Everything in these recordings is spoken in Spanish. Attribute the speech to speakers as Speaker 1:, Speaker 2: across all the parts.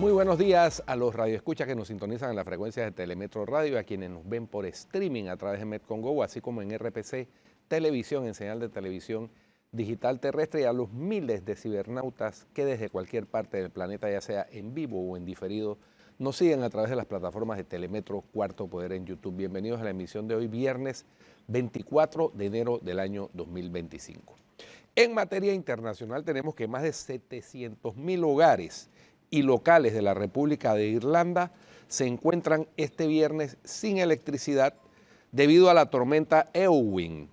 Speaker 1: Muy buenos días a los radioescuchas que nos sintonizan en la frecuencia de Telemetro Radio, a quienes nos ven por streaming a través de Metcongo, así como en RPC Televisión, en señal de televisión digital terrestre, y a los miles de cibernautas que desde cualquier parte del planeta, ya sea en vivo o en diferido, nos siguen a través de las plataformas de Telemetro Cuarto Poder en YouTube. Bienvenidos a la emisión de hoy, viernes 24 de enero del año 2025. En materia internacional tenemos que más de 700.000 hogares y locales de la República de Irlanda se encuentran este viernes sin electricidad debido a la tormenta Eowyn,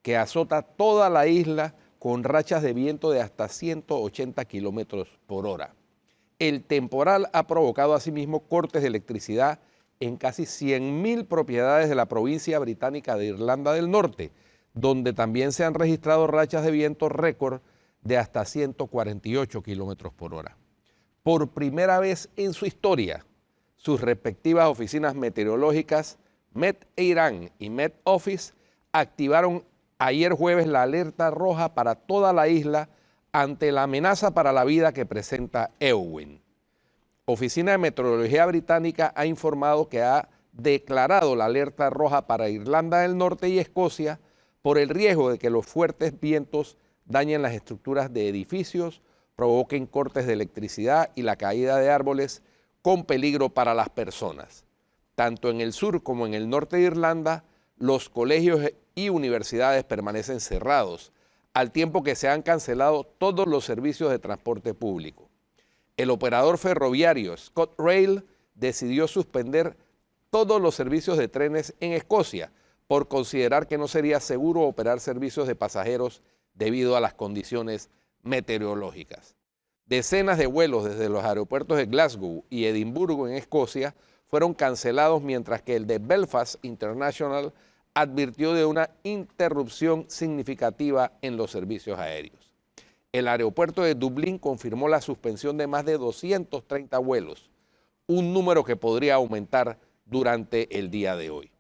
Speaker 1: que azota toda la isla con rachas de viento de hasta 180 kilómetros por hora. El temporal ha provocado asimismo cortes de electricidad en casi 100.000 propiedades de la provincia británica de Irlanda del Norte, donde también se han registrado rachas de viento récord de hasta 148 kilómetros por hora. Por primera vez en su historia, sus respectivas oficinas meteorológicas, Met Éireann y Met Office, activaron ayer jueves la alerta roja para toda la isla ante la amenaza para la vida que presenta Eowyn. Oficina de Meteorología Británica ha informado que ha declarado la alerta roja para Irlanda del Norte y Escocia por el riesgo de que los fuertes vientos dañen las estructuras de edificios, provoquen cortes de electricidad y la caída de árboles con peligro para las personas. Tanto en el sur como en el norte de Irlanda, los colegios y universidades permanecen cerrados, al tiempo que se han cancelado todos los servicios de transporte público. El operador ferroviario ScotRail decidió suspender todos los servicios de trenes en Escocia por considerar que no sería seguro operar servicios de pasajeros debido a las condiciones meteorológicas. Decenas de vuelos desde los aeropuertos de Glasgow y Edimburgo en Escocia fueron cancelados, mientras que el de Belfast International advirtió de una interrupción significativa en los servicios aéreos. El aeropuerto de Dublín confirmó la suspensión de más de 230 vuelos, un número que podría aumentar durante el día de hoy.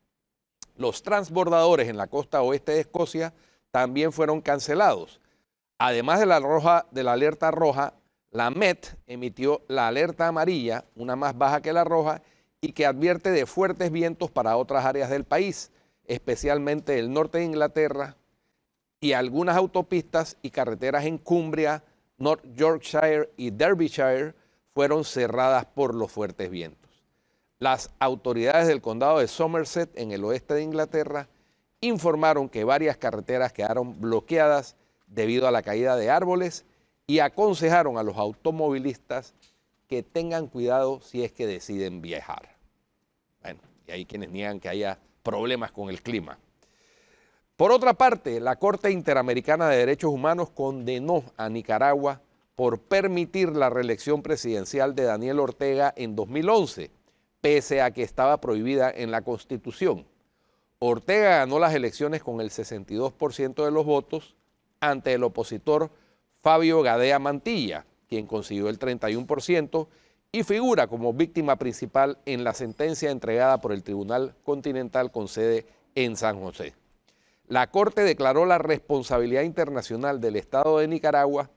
Speaker 1: Los transbordadores en la costa oeste de Escocia también fueron cancelados. Además de la alerta roja, la Met emitió la alerta amarilla, una más baja que la roja, y que advierte de fuertes vientos para otras áreas del país, especialmente el norte de Inglaterra, y algunas autopistas y carreteras en Cumbria, North Yorkshire y Derbyshire fueron cerradas por los fuertes vientos. Las autoridades del condado de Somerset, en el oeste de Inglaterra, informaron que varias carreteras quedaron bloqueadas debido a la caída de árboles y aconsejaron a los automovilistas que tengan cuidado si es que deciden viajar. Bueno, y hay quienes niegan que haya problemas con el clima. Por otra parte, la Corte Interamericana de Derechos Humanos condenó a Nicaragua por permitir la reelección presidencial de Daniel Ortega en 2011, pese a que estaba prohibida en la Constitución. Ortega ganó las elecciones con el 62% de los votos ante el opositor Fabio Gadea Mantilla, quien consiguió el 31% y figura como víctima principal en la sentencia entregada por el Tribunal Continental con sede en San José. La Corte declaró la responsabilidad internacional del Estado de Nicaragua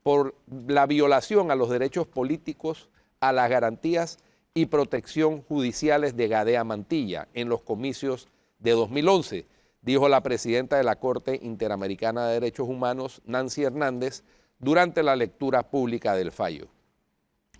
Speaker 1: por la violación a los derechos políticos, a las garantías y protección judiciales de Gadea Mantilla en los comicios de 2011, dijo la presidenta de la Corte Interamericana de Derechos Humanos, Nancy Hernández, durante la lectura pública del fallo.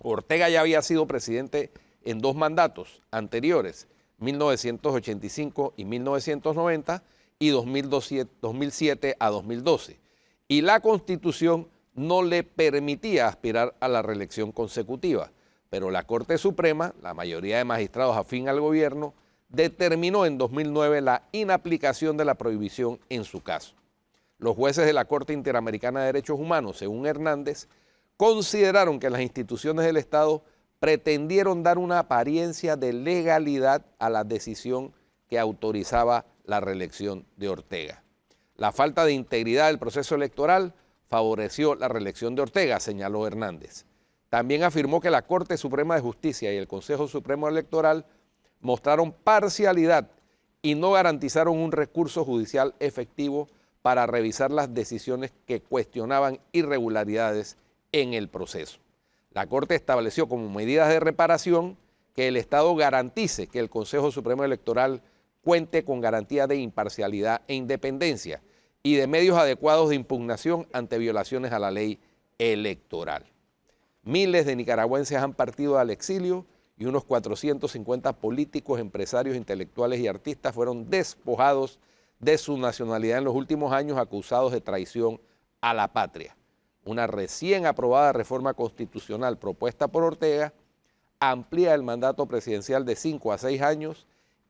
Speaker 1: Ortega ya había sido presidente en dos mandatos anteriores, 1985 y 1990, y 2007 a 2012, y la Constitución no le permitía aspirar a la reelección consecutiva, pero la Corte Suprema, la mayoría de magistrados afín al gobierno, determinó en 2009 la inaplicación de la prohibición en su caso. Los jueces de la Corte Interamericana de Derechos Humanos, según Hernández, consideraron que las instituciones del Estado pretendieron dar una apariencia de legalidad a la decisión que autorizaba la reelección de Ortega. La falta de integridad del proceso electoral favoreció la reelección de Ortega, señaló Hernández. También afirmó que la Corte Suprema de Justicia y el Consejo Supremo Electoral mostraron parcialidad y no garantizaron un recurso judicial efectivo para revisar las decisiones que cuestionaban irregularidades en el proceso. La Corte estableció como medidas de reparación que el Estado garantice que el Consejo Supremo Electoral cuente con garantías de imparcialidad e independencia y de medios adecuados de impugnación ante violaciones a la ley electoral. Miles de nicaragüenses han partido al exilio y unos 450 políticos, empresarios, intelectuales y artistas fueron despojados de su nacionalidad en los últimos años acusados de traición a la patria. Una recién aprobada reforma constitucional propuesta por Ortega amplía el mandato presidencial de 5 a 6 años,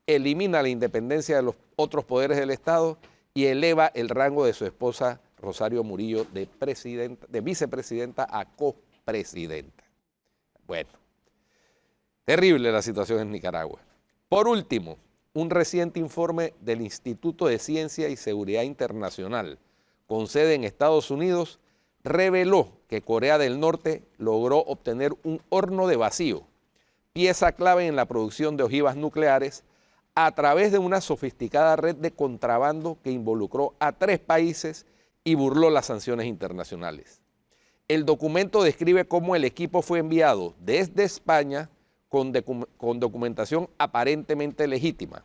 Speaker 1: elimina la independencia de los otros poderes del Estado y eleva el rango de su esposa Rosario Murillo de vicepresidenta a copresidenta. Bueno, terrible la situación en Nicaragua. Por último, un reciente informe del Instituto de Ciencia y Seguridad Internacional, con sede en Estados Unidos, reveló que Corea del Norte logró obtener un horno de vacío, pieza clave en la producción de ojivas nucleares, a través de una sofisticada red de contrabando que involucró a 3 países y burló las sanciones internacionales. El documento describe cómo el equipo fue enviado desde España con documentación aparentemente legítima.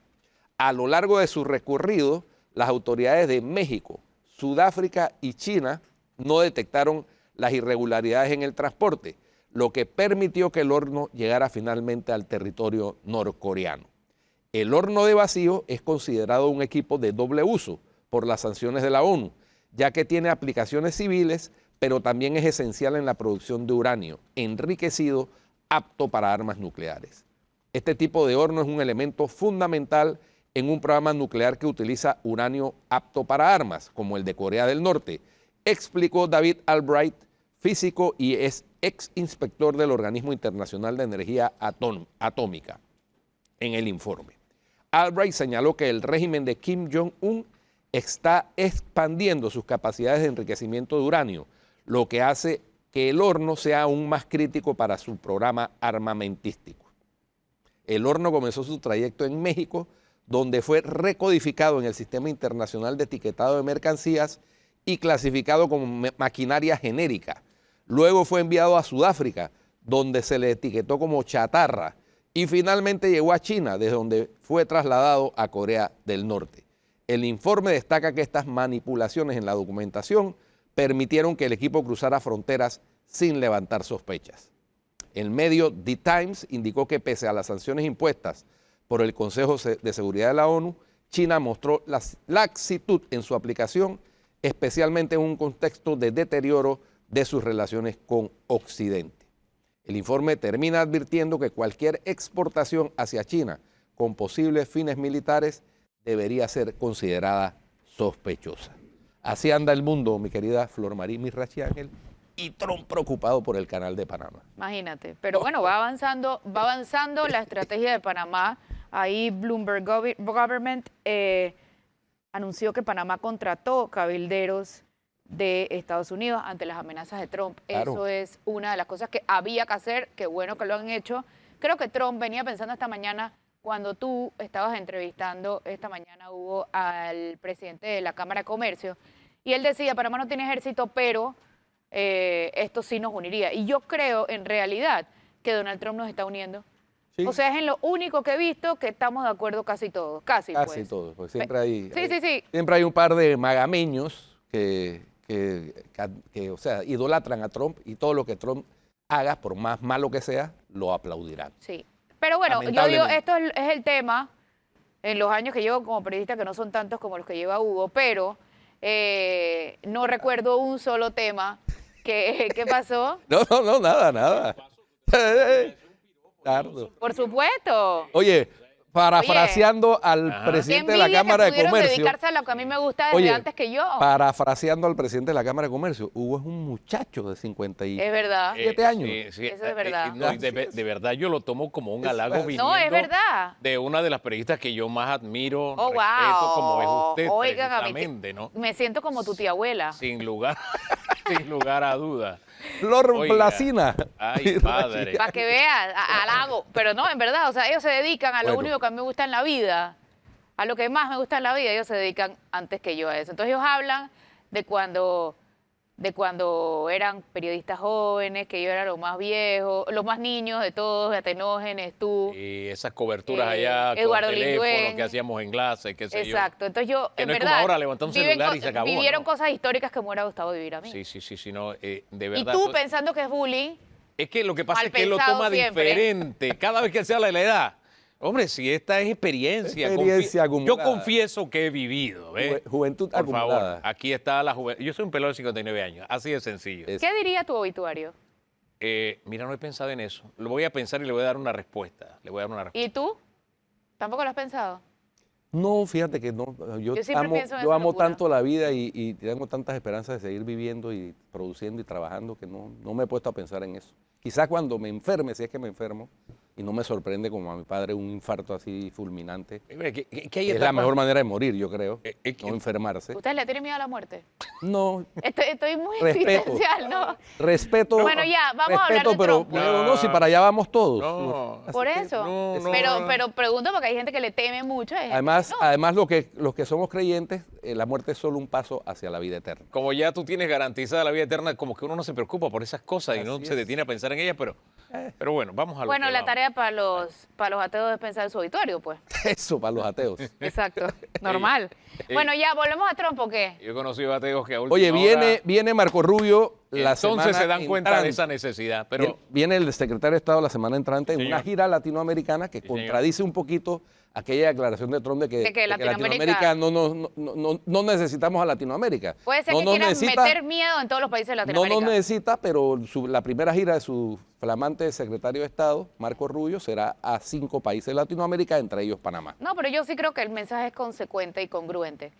Speaker 1: A lo largo de su recorrido, las autoridades de México, Sudáfrica y China no detectaron las irregularidades en el transporte, lo que permitió que el horno llegara finalmente al territorio norcoreano. El horno de vacío es considerado un equipo de doble uso por las sanciones de la ONU, ya que tiene aplicaciones civiles, pero también es esencial en la producción de uranio enriquecido apto para armas nucleares. Este tipo de horno es un elemento fundamental en un programa nuclear que utiliza uranio apto para armas, como el de Corea del Norte, explicó David Albright, físico y es ex inspector del Organismo Internacional de Energía Atómica, en el informe. Albright señaló que el régimen de Kim Jong-un está expandiendo sus capacidades de enriquecimiento de uranio, lo que hace que el horno sea aún más crítico para su programa armamentístico. El horno comenzó su trayecto en México, donde fue recodificado en el Sistema Internacional de Etiquetado de Mercancías y clasificado como maquinaria genérica. Luego fue enviado a Sudáfrica, donde se le etiquetó como chatarra, y finalmente llegó a China, desde donde fue trasladado a Corea del Norte. El informe destaca que estas manipulaciones en la documentación permitieron que el equipo cruzara fronteras sin levantar sospechas. El medio The Times indicó que pese a las sanciones impuestas por el Consejo de Seguridad de la ONU, China mostró laxitud en su aplicación, especialmente en un contexto de deterioro de sus relaciones con Occidente. El informe termina advirtiendo que cualquier exportación hacia China con posibles fines militares debería ser considerada sospechosa. Así anda el mundo, mi querida Flor Marí Mirachi Ángel, y Trump preocupado por el canal de Panamá.
Speaker 2: Imagínate, pero bueno, va avanzando la estrategia de Panamá. Ahí Bloomberg Government anunció que Panamá contrató cabilderos de Estados Unidos ante las amenazas de Trump.
Speaker 1: Claro.
Speaker 2: Eso es una de las cosas que había que hacer, qué bueno que lo han hecho. Creo que Trump venía pensando esta mañana, cuando tú estabas entrevistando, esta mañana hubo al presidente de la Cámara de Comercio, y él decía, Panamá no tiene ejército, pero esto sí nos uniría. Y yo creo, en realidad, que Donald Trump nos está uniendo. Sí. O sea, es en lo único que he visto que estamos de acuerdo casi todos, casi pues.
Speaker 1: Todos, porque siempre hay,
Speaker 2: sí.
Speaker 1: Siempre hay un par de magameños que o sea, idolatran a Trump y todo lo que Trump haga, por más malo que sea, lo aplaudirán.
Speaker 2: Sí, pero bueno, yo digo, esto es el tema en los años que llevo como periodista, que no son tantos como los que lleva Hugo, pero no recuerdo un solo tema que pasó.
Speaker 1: No, nada. Tardo.
Speaker 2: Por supuesto.
Speaker 1: Oye, parafraseando al presidente de la Cámara de Comercio.
Speaker 2: Dedicarse a lo que a mí me gusta desde antes que yo.
Speaker 1: Parafraseando al presidente de la Cámara de Comercio, Hugo es un muchacho de 57 años.
Speaker 2: Sí, eso es verdad.
Speaker 3: De verdad yo lo tomo como un halago viniendo
Speaker 2: es verdad.
Speaker 3: de una de las periodistas que yo más admiro, respeto, como es usted.
Speaker 2: Oigan,
Speaker 3: precisamente, ¿no?
Speaker 2: Me siento como tu tía abuela.
Speaker 3: Sin lugar a duda.
Speaker 1: Flor Placina.
Speaker 3: Ay, padre.
Speaker 2: Para que veas, halago. Pero no, en verdad, o sea, ellos se dedican a lo único que a mí me gusta en la vida, a lo que más me gusta en la vida, ellos se dedican antes que yo a eso. Entonces ellos hablan de cuando de cuando eran periodistas jóvenes, que yo era lo más viejo, los más niños de todos, Atenógenes, tú.
Speaker 3: Y esas coberturas allá
Speaker 2: Eduardo
Speaker 3: con teléfono
Speaker 2: Linduen.
Speaker 3: que hacíamos en clase, qué sé yo.
Speaker 2: Exacto, entonces yo,
Speaker 3: Que
Speaker 2: en
Speaker 3: no es como
Speaker 2: verdad,
Speaker 3: ahora, levantó un celular y se acabó,
Speaker 2: vivieron
Speaker 3: ¿no?
Speaker 2: cosas históricas que me hubiera gustado vivir a mí.
Speaker 3: Sí, no, de
Speaker 2: Y
Speaker 3: verdad.
Speaker 2: tú pensando que es bullying,
Speaker 3: Es que lo que pasa
Speaker 2: mal
Speaker 3: es que él lo
Speaker 2: pensado
Speaker 3: toma
Speaker 2: siempre.
Speaker 3: diferente cada vez que se habla de la edad. Hombre, si esta es experiencia.
Speaker 1: Experiencia acumulada.
Speaker 3: Yo confieso que he vivido, ¿ves?
Speaker 1: Juventud
Speaker 3: Por
Speaker 1: acumulada.
Speaker 3: favor, aquí está la juventud. Yo soy un pelado de 59 años, así de sencillo.
Speaker 1: Es-
Speaker 2: ¿qué diría tu obituario?
Speaker 3: Mira, no he pensado en eso. Lo voy a pensar y le voy a dar una respuesta. Le voy a dar una respuesta.
Speaker 2: ¿Y tú? ¿Tampoco lo has pensado?
Speaker 1: No, fíjate que no.
Speaker 2: Yo siempre pienso en
Speaker 1: yo
Speaker 2: esa
Speaker 1: amo
Speaker 2: locura.
Speaker 1: tanto la vida y tengo tantas esperanzas de seguir viviendo y produciendo y trabajando que no me he puesto a pensar en eso. Quizás cuando me enferme, si es que me enfermo, y no me sorprende como a mi padre un infarto así fulminante,
Speaker 3: Mira, que hay
Speaker 1: es la
Speaker 3: etapas-
Speaker 1: mejor manera de morir, yo creo,
Speaker 3: que-
Speaker 1: no enfermarse.
Speaker 2: ¿Ustedes le tienen miedo a la muerte?
Speaker 1: No,
Speaker 2: Estoy muy
Speaker 1: Respeto.
Speaker 2: existencial, ¿no?
Speaker 1: respeto.
Speaker 2: Bueno, ya, vamos a hablar
Speaker 1: respeto,
Speaker 2: de
Speaker 1: pero,
Speaker 2: Trump.
Speaker 1: pero no, si para allá vamos todos.
Speaker 3: No.
Speaker 1: Así
Speaker 2: Por
Speaker 1: que-
Speaker 2: eso.
Speaker 3: no,
Speaker 2: pero pregunto porque hay gente que le teme mucho. hay gente
Speaker 1: Además,
Speaker 2: que no.
Speaker 1: además los que somos creyentes, la muerte es solo un paso hacia la vida eterna.
Speaker 3: Como ya tú tienes garantizada la vida eterna, como que uno no se preocupa por esas cosas y no
Speaker 1: Así
Speaker 3: se
Speaker 1: es.
Speaker 3: detiene a pensar en ellas, pero bueno, vamos a lo
Speaker 2: Bueno,
Speaker 3: que
Speaker 2: la
Speaker 3: vamos.
Speaker 2: tarea para los ateos es pensar en su obituario, pues.
Speaker 1: Eso para los ateos.
Speaker 2: Exacto, normal. Bueno, ya, ¿volvemos a Trump o qué?
Speaker 3: Yo he conocido ateos que a última
Speaker 1: Oye,
Speaker 3: hora,
Speaker 1: viene Marco Rubio la
Speaker 3: entonces
Speaker 1: semana
Speaker 3: se dan cuenta de
Speaker 1: entrante.
Speaker 3: esa necesidad, pero
Speaker 1: Viene el secretario de Estado la semana entrante en una
Speaker 3: señor.
Speaker 1: gira latinoamericana que
Speaker 3: señor.
Speaker 1: contradice un poquito aquella declaración de Trump de que
Speaker 2: Latinoamérica
Speaker 1: no necesitamos a Latinoamérica.
Speaker 2: Puede ser
Speaker 1: No
Speaker 2: que
Speaker 1: nos
Speaker 2: quieran
Speaker 1: necesita-
Speaker 2: meter miedo en todos los países de
Speaker 1: No
Speaker 2: Latinoamérica.
Speaker 1: nos necesita, pero la primera gira de su flamante secretario de Estado, Marco Rubio, será a 5 países de Latinoamérica, entre ellos Panamá.
Speaker 2: No, pero yo sí creo que el mensaje es consecuente y congruente.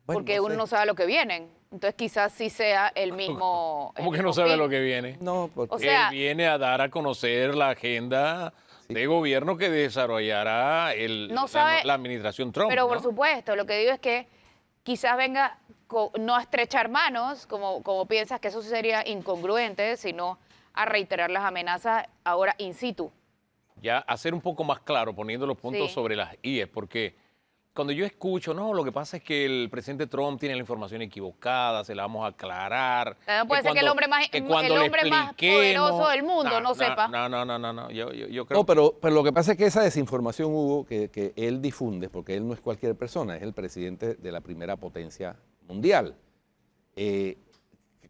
Speaker 1: Bueno,
Speaker 2: porque
Speaker 1: no
Speaker 2: uno
Speaker 1: sé.
Speaker 2: no sabe lo que vienen. Entonces quizás sí sea el mismo...
Speaker 3: ¿cómo que no sabe lo que viene?
Speaker 1: No, porque
Speaker 2: O sea-
Speaker 3: Él viene a dar a conocer la agenda de gobierno que desarrollará
Speaker 2: No sabe-
Speaker 3: la administración Trump.
Speaker 2: Pero
Speaker 3: ¿no?
Speaker 2: por supuesto, lo que digo es que quizás venga no a estrechar manos, como piensas que eso sería incongruente, sino a reiterar las amenazas ahora in situ.
Speaker 3: Ya hacer un poco más claro, poniendo los puntos
Speaker 2: Sí.
Speaker 3: sobre las IES, porque cuando yo escucho, no, lo que pasa es que el presidente Trump tiene la información equivocada, se la vamos a aclarar.
Speaker 2: No puede ser que el hombre más-
Speaker 3: cuando
Speaker 2: el
Speaker 3: le
Speaker 2: hombre más
Speaker 3: expliquemos-
Speaker 2: poderoso del mundo no sepa.
Speaker 3: No, yo creo
Speaker 1: No, pero lo que pasa es que esa desinformación, Hugo, que él difunde, porque él no es cualquier persona, es el presidente de la primera potencia mundial,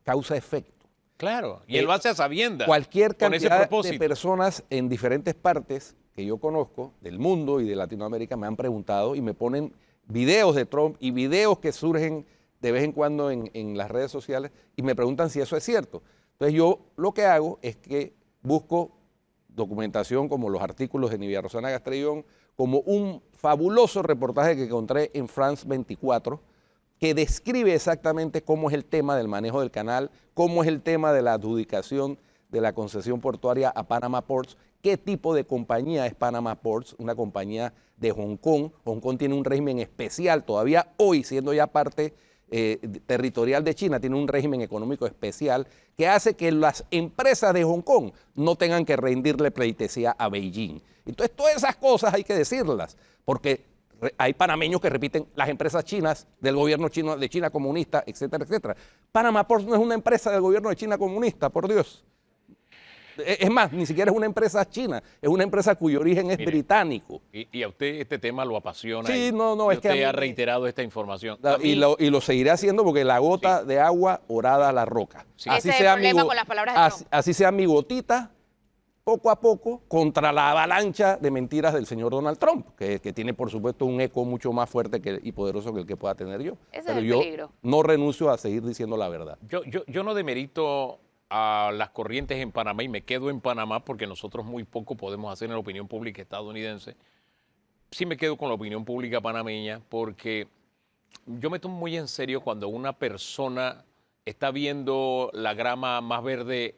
Speaker 1: causa efecto.
Speaker 3: Claro, y él lo hace a sabiendas.
Speaker 1: Cualquier
Speaker 3: con ese
Speaker 1: cantidad de
Speaker 3: propósito.
Speaker 1: personas en diferentes partes que yo conozco del mundo y de Latinoamérica me han preguntado y me ponen videos de Trump y videos que surgen de vez en cuando en las redes sociales y me preguntan si eso es cierto. Entonces yo lo que hago es que busco documentación como los artículos de Nidia Rosana Castrillón, como un fabuloso reportaje que encontré en France 24, que describe exactamente cómo es el tema del manejo del canal, cómo es el tema de la adjudicación de la concesión portuaria a Panama Ports, qué tipo de compañía es Panama Ports, una compañía de Hong Kong. Hong Kong tiene un régimen especial, todavía hoy siendo ya parte territorial de China, tiene un régimen económico especial que hace que las empresas de Hong Kong no tengan que rendirle pleitesía a Beijing. Entonces todas esas cosas hay que decirlas, porque hay panameños que repiten las empresas chinas del gobierno chino, de China comunista, etcétera, etcétera. Panama Ports no es una empresa del gobierno de China comunista, por Dios. Es más, ni siquiera es una empresa china, es una empresa cuyo origen es
Speaker 3: Mire,
Speaker 1: británico.
Speaker 3: Y a usted este tema lo apasiona.
Speaker 1: Sí,
Speaker 3: y-
Speaker 1: no,
Speaker 3: y
Speaker 1: es que
Speaker 3: usted
Speaker 1: a
Speaker 3: ha
Speaker 1: mí-
Speaker 3: reiterado esta información. A
Speaker 1: Y
Speaker 3: mí-
Speaker 1: lo seguiré haciendo porque la gota de agua orada a la roca.
Speaker 3: Sí.
Speaker 2: Ese es el problema con las palabras de Trump.
Speaker 1: así sea mi gotita, poco a poco, contra la avalancha de mentiras del señor Donald Trump, que tiene por supuesto un eco mucho más fuerte y poderoso que el que pueda tener yo.
Speaker 2: Ese es
Speaker 1: Pero
Speaker 2: el
Speaker 1: yo
Speaker 2: peligro.
Speaker 1: no renuncio a seguir diciendo la verdad.
Speaker 3: Yo no demerito a las corrientes en Panamá y me quedo en Panamá porque nosotros muy poco podemos hacer en la opinión pública estadounidense. Sí me quedo con la opinión pública panameña porque yo me tomo muy en serio cuando una persona está viendo la grama más verde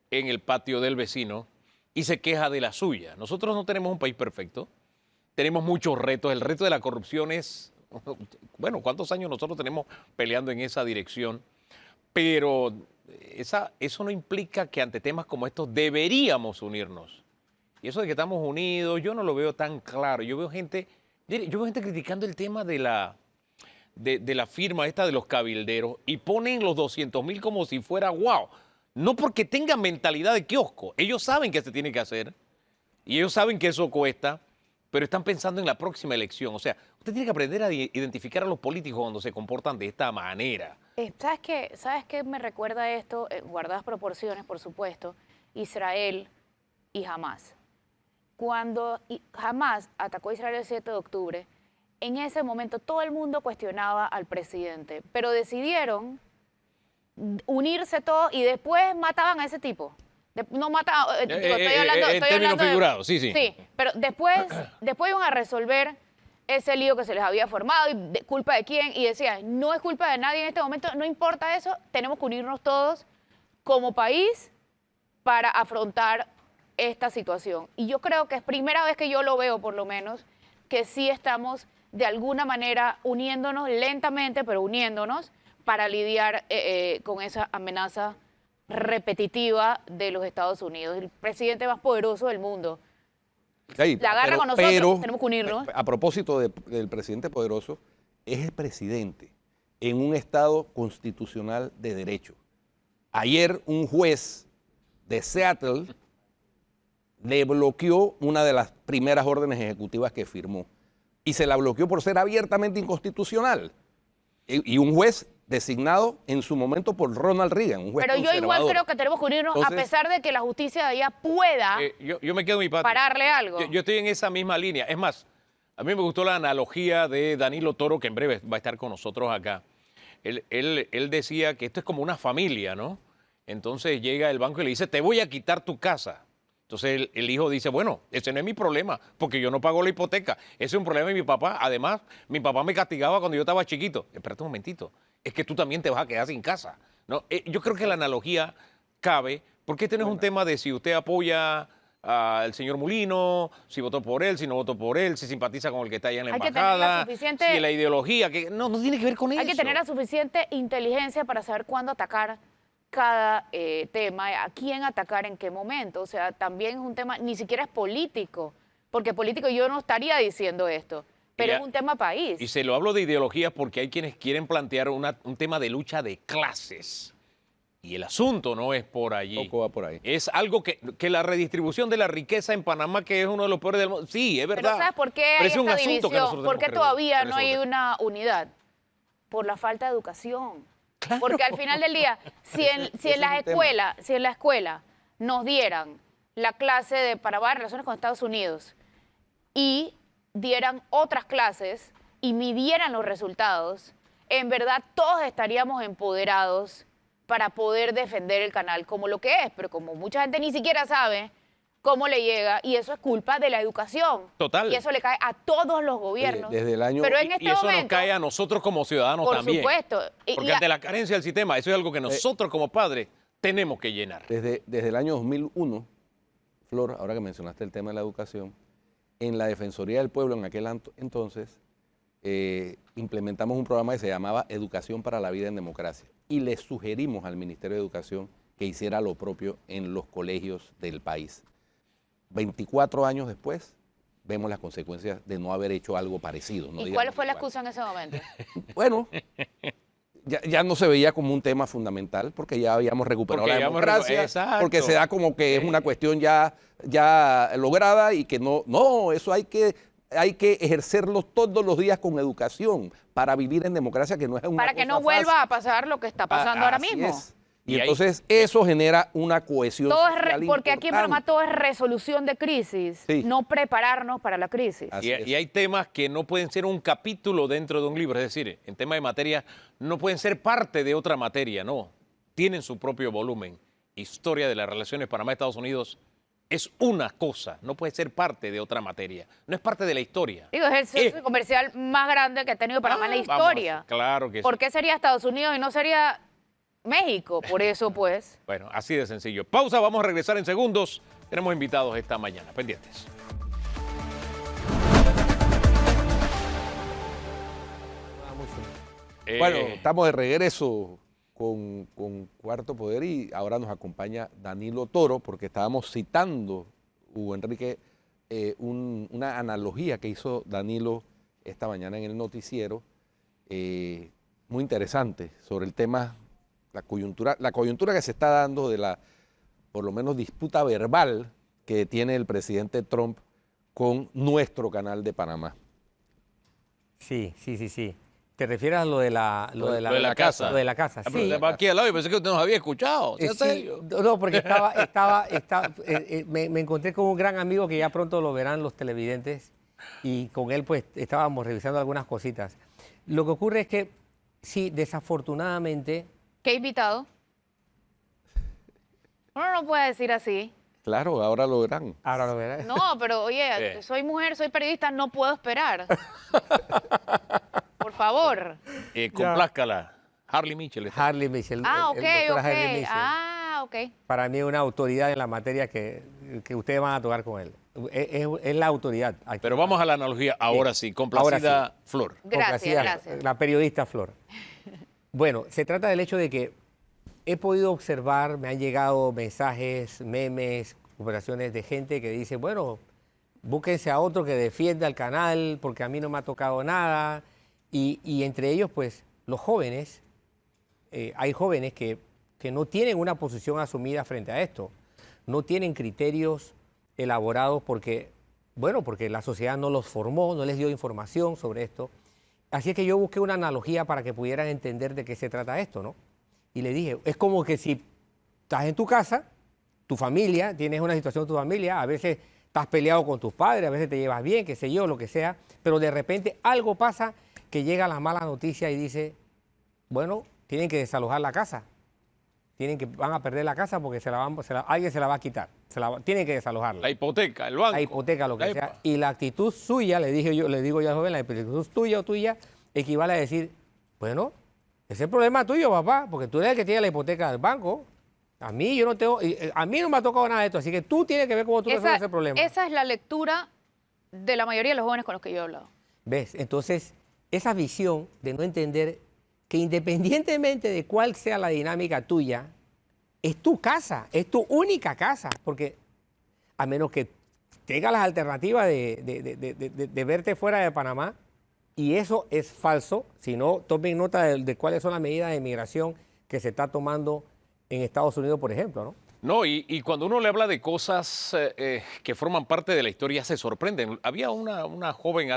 Speaker 3: en el patio del vecino y se queja de la suya. Nosotros no tenemos un país perfecto, tenemos muchos retos. El reto de la corrupción es, bueno, ¿cuántos años nosotros tenemos peleando en esa dirección? Pero eso no implica que ante temas como estos deberíamos unirnos. Y eso de que estamos unidos, yo no lo veo tan claro. Yo veo gente criticando el tema de de la firma esta de los cabilderos y ponen los 200.000 como si fuera wow. No porque tengan mentalidad de kiosco. Ellos saben que se tiene que hacer y ellos saben que eso cuesta, pero están pensando en la próxima elección. O sea, usted tiene que aprender a identificar a los políticos cuando se comportan de esta manera.
Speaker 2: ¿Sabes qué me recuerda esto? Guardadas proporciones, por supuesto, Israel y Hamás. Cuando Hamás atacó a Israel el 7 de octubre, en ese momento todo el mundo cuestionaba al presidente, pero decidieron unirse todos y después mataban a ese tipo. No mataban, estoy hablando
Speaker 3: figurado, sí.
Speaker 2: Sí, pero después iban a resolver ese lío que se les había formado y de culpa de quién, y decían, no es culpa de nadie en este momento, no importa eso, tenemos que unirnos todos como país para afrontar esta situación. Y yo creo que es primera vez que yo lo veo, por lo menos, que sí estamos de alguna manera uniéndonos lentamente, pero uniéndonos para lidiar con esa amenaza repetitiva de los Estados Unidos, el presidente más poderoso del mundo.
Speaker 1: Sí,
Speaker 2: la agarra con nosotros, tenemos que unirnos.
Speaker 1: A propósito del presidente poderoso, es el presidente en un estado constitucional de derecho. Ayer un juez de Seattle le bloqueó una de las primeras órdenes ejecutivas que firmó y se la bloqueó por ser abiertamente inconstitucional. Y un juez designado en su momento por Ronald Reagan, un juez
Speaker 2: Pero yo igual
Speaker 1: conservador.
Speaker 2: creo que tenemos que unirnos. Entonces, a pesar de que la justicia de allá pueda
Speaker 3: yo me quedo en mi patio.
Speaker 2: pararle algo.
Speaker 3: Yo estoy en esa misma línea. Es más, a mí me gustó la analogía de Danilo Toro, que en breve va a estar con nosotros acá. Él decía que esto es como una familia, ¿no? Entonces llega el banco y le dice, te voy a quitar tu casa. Entonces el hijo dice, bueno, ese no es mi problema, porque yo no pago la hipoteca. Ese es un problema de mi papá. Además, mi papá me castigaba cuando yo estaba chiquito. Espérate un momentito, es que tú también te vas a quedar sin casa, ¿no? Yo creo que la analogía cabe, porque este no es un tema de si usted apoya al señor Mulino, si votó por él, si no votó por él, si simpatiza con el que está allá en la embajada, si la ideología, que no tiene que ver con eso.
Speaker 2: Hay que tener la suficiente inteligencia para saber cuándo atacar cada tema, a quién atacar en qué momento. O sea, también es un tema, ni siquiera es político, porque político yo no estaría diciendo esto, pero es un tema país.
Speaker 3: Y se lo hablo de ideologías porque hay quienes quieren plantear un tema de lucha de clases. Y el asunto no es por allí.
Speaker 1: Poco va por ahí.
Speaker 3: Es algo que la redistribución de la riqueza en Panamá, que es uno de los peores del mundo. Sí, es verdad.
Speaker 2: Pero ¿sabes por qué hay esta división? ¿Por qué todavía no hay una unidad? Por la falta de educación. Claro. Porque al final del día, si en la escuela nos dieran la clase de Panamá, relaciones con Estados Unidos, y dieran otras clases y midieran los resultados, en verdad todos estaríamos empoderados para poder defender el canal como lo que es, pero como mucha gente ni siquiera sabe cómo le llega, y eso es culpa de la educación.
Speaker 3: Total.
Speaker 2: Y eso le cae a todos los gobiernos.
Speaker 1: Desde el año...
Speaker 2: Pero en este
Speaker 3: y eso
Speaker 2: momento,
Speaker 3: nos cae a nosotros como ciudadanos
Speaker 2: por
Speaker 3: también.
Speaker 2: Por supuesto.
Speaker 3: Porque ante la carencia del sistema, eso es algo que nosotros como padres tenemos que llenar.
Speaker 1: Desde el año 2001, Flor, ahora que mencionaste el tema de la educación, en la Defensoría del Pueblo en aquel entonces implementamos un programa que se llamaba Educación para la Vida en Democracia y le sugerimos al Ministerio de Educación que hiciera lo propio en los colegios del país. 24 años después, vemos las consecuencias de no haber hecho algo parecido.
Speaker 2: ¿Y cuál fue la excusa en ese momento?
Speaker 1: Bueno, ya no se veía como un tema fundamental porque ya habíamos recuperado la democracia, porque se da como que es una cuestión ya lograda y que no, eso hay que ejercerlo todos los días con educación para vivir en democracia, que no es una
Speaker 2: para que no vuelva
Speaker 1: fácil.
Speaker 2: A pasar lo que está pasando ahora mismo.
Speaker 1: Es. Y entonces eso genera una cohesión social
Speaker 2: porque aquí en Panamá
Speaker 1: importante.
Speaker 2: todo es resolución de crisis, no prepararnos para la crisis.
Speaker 3: Y hay temas que no pueden ser un capítulo dentro de un libro, es decir, en tema de materia no pueden ser parte de otra materia, no. Tienen su propio volumen. Historia de las relaciones Panamá-Estados Unidos es una cosa, no puede ser parte de otra materia, no es parte de la historia.
Speaker 2: Digo, es el centro comercial más grande que ha tenido Panamá en la historia.
Speaker 3: Claro que sí.
Speaker 2: ¿Por qué sería Estados Unidos y no sería México? Por eso, pues.
Speaker 3: Bueno, así de sencillo. Pausa, vamos a regresar en segundos. Tenemos invitados esta mañana, pendientes.
Speaker 1: Bueno, estamos de regreso con Cuarto Poder y ahora nos acompaña Danilo Toro porque estábamos citando, Hugo Enrique, una analogía que hizo Danilo esta mañana en el noticiero muy interesante sobre el tema, la coyuntura que se está dando de la, por lo menos, disputa verbal que tiene el presidente Trump con nuestro canal de Panamá.
Speaker 4: Sí. ¿Te refieres a lo de la
Speaker 3: casa?
Speaker 4: Lo de la casa,
Speaker 3: Ah, pero
Speaker 4: sí.
Speaker 3: usted va aquí al lado y pensé que usted nos había escuchado. ¿En
Speaker 4: Sí,
Speaker 3: serio?
Speaker 4: no, porque me encontré con un gran amigo que ya pronto lo verán los televidentes y con él pues estábamos revisando algunas cositas. Lo que ocurre es que, sí, desafortunadamente,
Speaker 2: ¿Qué invitado? Uno no puede decir así.
Speaker 1: Claro, ahora lo verán.
Speaker 4: ahora lo verán.
Speaker 2: No, pero oye, soy mujer, soy periodista, no puedo esperar. Por favor.
Speaker 3: Complázcala. Harley Mitchell. está.
Speaker 4: Harley Mitchell.
Speaker 2: Ah,
Speaker 4: el
Speaker 2: ok,
Speaker 4: doctor
Speaker 2: ok.
Speaker 4: Harley Mitchell.
Speaker 2: Ah, ok.
Speaker 4: Para mí es una autoridad en la materia que ustedes van a tocar con él. Es la autoridad. aquí.
Speaker 3: Pero vamos a la analogía ahora sí. Complacida
Speaker 4: Ahora
Speaker 3: Flor.
Speaker 2: Gracias, gracias.
Speaker 4: La periodista Flor. Bueno, se trata del hecho de que he podido observar, me han llegado mensajes, memes, operaciones de gente que dice, bueno, búsquense a otro que defienda el canal porque a mí no me ha tocado nada. Y entre ellos, pues, los jóvenes, hay jóvenes que no tienen una posición asumida frente a esto, no tienen criterios elaborados porque la sociedad no los formó, no les dio información sobre esto. Así es que yo busqué una analogía para que pudieran entender de qué se trata esto, ¿no? Y le dije, es como que si estás en tu casa, tu familia, tienes una situación en tu familia, a veces estás peleado con tus padres, a veces te llevas bien, qué sé yo, lo que sea, pero de repente algo pasa que llega la mala noticia y dice, bueno, tienen que desalojar la casa, van a perder la casa porque alguien se la va a quitar, tienen que desalojarla.
Speaker 3: La hipoteca, el banco.
Speaker 4: La hipoteca, lo que
Speaker 3: La
Speaker 4: sea.
Speaker 3: hipa.
Speaker 4: Y la actitud suya, le digo yo al joven, la actitud tuya equivale a decir, bueno, ese es el problema tuyo, papá, porque tú eres el que tiene la hipoteca del banco. A mí a mí no me ha tocado nada de esto, así que tú tienes que ver cómo tú resuelves ese problema.
Speaker 2: Esa es la lectura de la mayoría de los jóvenes con los que yo he hablado.
Speaker 4: ¿Ves? Entonces, esa visión de no entender que independientemente de cuál sea la dinámica tuya, es tu casa, es tu única casa, porque a menos que tengas las alternativas de verte fuera de Panamá, y eso es falso, si no, tomen nota de cuáles son las medidas de migración que se está tomando en Estados Unidos, por ejemplo, ¿no?
Speaker 3: No, y cuando uno le habla de cosas que forman parte de la historia, se sorprenden. Había una joven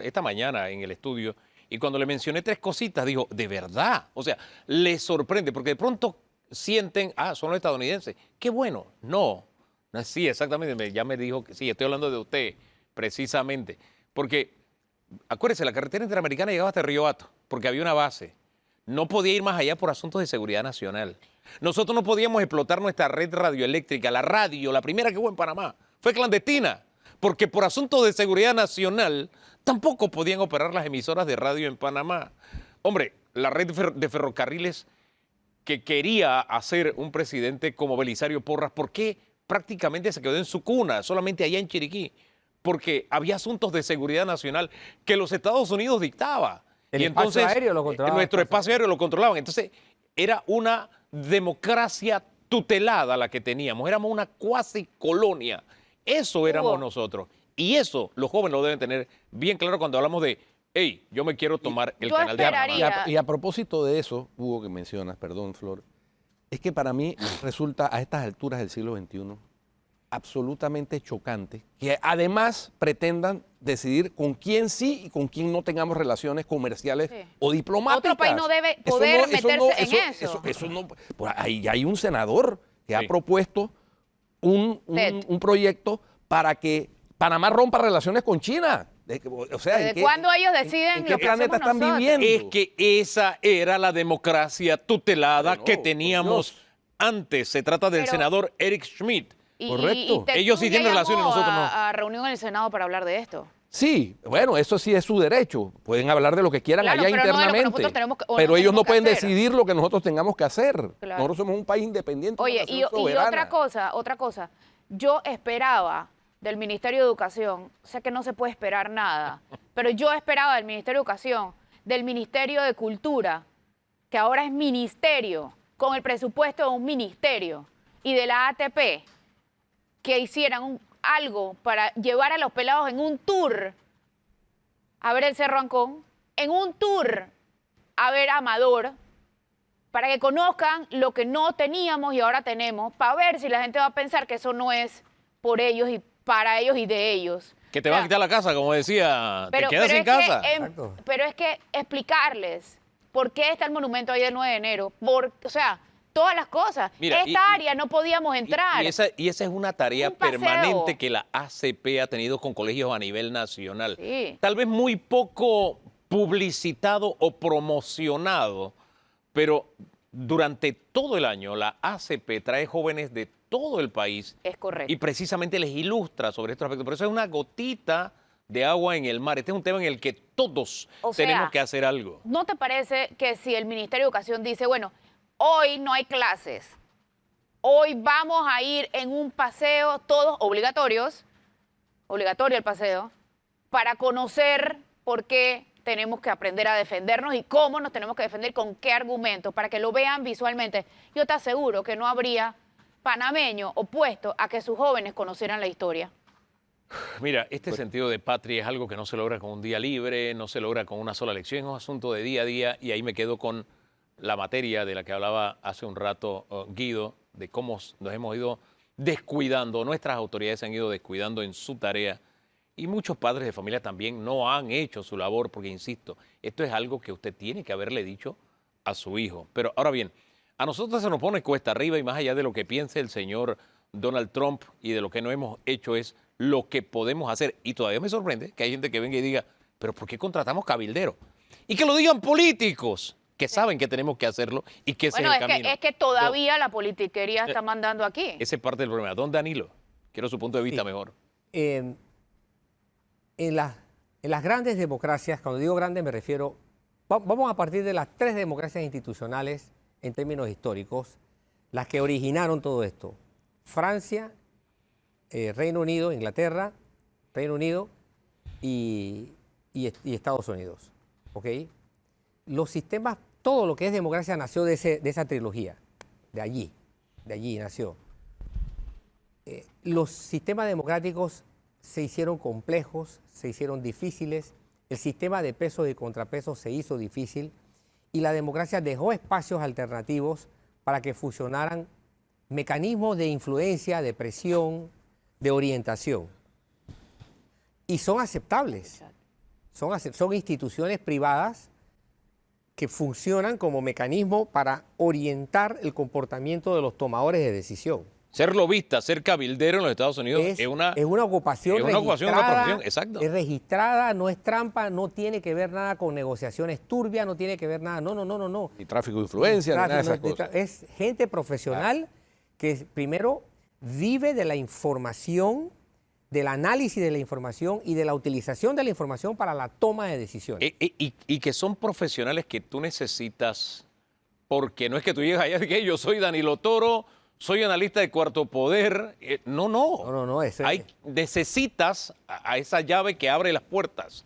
Speaker 3: esta mañana en el estudio, y cuando le mencioné 3 cositas, dijo, ¿de verdad? O sea, le sorprende, porque de pronto sienten, son los estadounidenses. ¡Qué bueno! No. Sí, exactamente, ya me dijo que sí, estoy hablando de usted, precisamente. Porque, acuérdese, la carretera interamericana llegaba hasta Río Hato, porque había una base. No podía ir más allá por asuntos de seguridad nacional. Nosotros no podíamos explotar nuestra red radioeléctrica. La radio, la primera que hubo en Panamá, fue clandestina, porque por asuntos de seguridad nacional tampoco podían operar las emisoras de radio en Panamá. Hombre, la red de ferrocarriles que quería hacer un presidente como Belisario Porras, ¿por qué prácticamente se quedó en su cuna, solamente allá en Chiriquí? Porque había asuntos de seguridad nacional que los Estados Unidos dictaba.
Speaker 4: El espacio aéreo lo controlaba.
Speaker 3: Nuestro espacio aéreo lo controlaban. Entonces, era una democracia tutelada la que teníamos. Éramos una cuasi colonia. Eso éramos nosotros. Y eso los jóvenes lo deben tener bien claro cuando hablamos de, hey, yo me quiero tomar el
Speaker 2: yo
Speaker 3: canal de Panamá.
Speaker 2: esperaría-
Speaker 1: Y a propósito de eso, Hugo, que mencionas, perdón, Flor, es que para mí resulta a estas alturas del siglo XXI absolutamente chocante que además pretendan decidir con quién sí y con quién no tengamos relaciones comerciales
Speaker 2: Sí.
Speaker 1: o diplomáticas.
Speaker 2: Otro país no debe
Speaker 1: Eso
Speaker 2: poder meterse en eso.
Speaker 1: Eso no, pues ahí hay un senador que
Speaker 3: Sí.
Speaker 1: ha propuesto
Speaker 2: Ted.
Speaker 1: un proyecto para que Panamá rompa relaciones con China. O sea, ¿en
Speaker 2: ¿Desde
Speaker 1: qué-
Speaker 2: cuándo ellos deciden
Speaker 1: en
Speaker 2: lo
Speaker 1: qué
Speaker 2: que
Speaker 1: planeta
Speaker 2: hacemos
Speaker 1: están
Speaker 2: nosotros?
Speaker 1: viviendo?
Speaker 3: Es que esa era la democracia tutelada
Speaker 1: Bueno,
Speaker 3: que
Speaker 1: por
Speaker 3: teníamos
Speaker 1: Dios.
Speaker 3: antes. Se trata del
Speaker 2: Pero-
Speaker 3: senador Eric Schmidt.
Speaker 1: Correcto.
Speaker 2: Ted
Speaker 3: Ellos sí
Speaker 2: Cruz
Speaker 3: tienen
Speaker 2: ya
Speaker 3: relaciones,
Speaker 2: llamó
Speaker 3: nosotros no.
Speaker 2: a reunión en el Senado para hablar de esto.
Speaker 1: Sí, bueno, eso sí es su derecho. Pueden hablar de lo que quieran
Speaker 2: Claro,
Speaker 1: allá
Speaker 2: pero no de lo que
Speaker 1: internamente.
Speaker 2: nosotros tenemos que- o no
Speaker 1: pero ellos
Speaker 2: tenemos
Speaker 1: no
Speaker 2: que
Speaker 1: pueden
Speaker 2: hacer.
Speaker 1: decidir lo que nosotros tengamos que hacer.
Speaker 2: Claro.
Speaker 1: Nosotros somos un país independiente.
Speaker 2: Oye,
Speaker 1: una
Speaker 2: y
Speaker 1: nación soberana.
Speaker 2: otra cosa, yo esperaba del Ministerio de Educación, sé que no se puede esperar nada, pero yo esperaba del Ministerio de Educación, del Ministerio de Cultura, que ahora es ministerio, con el presupuesto de un ministerio, y de la ATP, que hicieran algo para llevar a los pelados en un tour a ver el Cerro Ancón, en un tour a ver a Amador, para que conozcan lo que no teníamos y ahora tenemos, para ver si la gente va a pensar que eso no es por ellos y para ellos y de ellos.
Speaker 3: Que te van a quitar la casa, como decía, te quedas sin casa.
Speaker 2: Pero es que explicarles por qué está el monumento ahí el 9 de enero, o sea, todas las cosas.
Speaker 3: Mira,
Speaker 2: esta área no podíamos entrar.
Speaker 3: Y esa es una tarea
Speaker 2: Un paseo.
Speaker 3: permanente que la ACP ha tenido con colegios a nivel nacional.
Speaker 2: Sí.
Speaker 3: Tal vez muy poco publicitado o promocionado, pero durante todo el año la ACP trae jóvenes de todo el país.
Speaker 2: Es correcto.
Speaker 3: Y precisamente les ilustra sobre estos aspectos. Por eso es una gotita de agua en el mar. Este es un tema en el que todos tenemos que hacer algo.
Speaker 2: ¿No te parece que si el Ministerio de Educación dice, bueno, hoy no hay clases, hoy vamos a ir en un paseo, todos obligatorios, obligatorio el paseo, para conocer por qué tenemos que aprender a defendernos y cómo nos tenemos que defender, con qué argumentos, para que lo vean visualmente? Yo te aseguro que no habría panameño opuesto a que sus jóvenes conocieran la historia.
Speaker 3: Mira, este sentido de patria es algo que no se logra con un día libre, no se logra con una sola lección, es un asunto de día a día, y ahí me quedo con la materia de la que hablaba hace un rato Guido, de cómo nos hemos ido descuidando, nuestras autoridades se han ido descuidando en su tarea, y muchos padres de familia también no han hecho su labor, porque insisto, esto es algo que usted tiene que haberle dicho a su hijo. Pero ahora bien, a nosotros se nos pone cuesta arriba, y más allá de lo que piense el señor Donald Trump y de lo que no hemos hecho, es lo que podemos hacer. Y todavía me sorprende que hay gente que venga y diga, pero ¿por qué contratamos cabilderos? Y que lo digan políticos, que saben que tenemos que hacerlo y que ese es el camino.
Speaker 2: Es que todavía la politiquería está mandando aquí.
Speaker 3: Esa es parte del problema. Don Danilo, quiero su punto de vista mejor.
Speaker 4: En las grandes democracias, cuando digo grandes me refiero, vamos a partir de las 3 democracias institucionales en términos históricos, las que originaron todo esto. Francia, Reino Unido, Inglaterra, Reino Unido y Estados Unidos. ¿Ok? Los sistemas, todo lo que es democracia nació de esa trilogía, de allí nació. Los sistemas democráticos se hicieron complejos, se hicieron difíciles, el sistema de pesos y contrapesos se hizo difícil y la democracia dejó espacios alternativos para que funcionaran mecanismos de influencia, de presión, de orientación. Y son aceptables. Son instituciones privadas que funcionan como mecanismo para orientar el comportamiento de los tomadores de decisión.
Speaker 3: Ser lobista, ser cabildero en los Estados Unidos es una
Speaker 4: ocupación
Speaker 3: es una ocupación, una profesión, exacto.
Speaker 4: Es registrada, no es trampa, no tiene que ver nada con negociaciones turbias, no tiene que ver nada, no.
Speaker 1: Y tráfico de influencia, ni nada de esas cosas.
Speaker 4: Es gente profesional que primero vive de la información, del análisis de la información y de la utilización de la información para la toma de decisiones.
Speaker 3: Y que son profesionales que tú necesitas, porque no es que tú llegas allá y que yo soy Danilo Toro, soy analista de Cuarto Poder. No. Necesitas a esa llave que abre las puertas.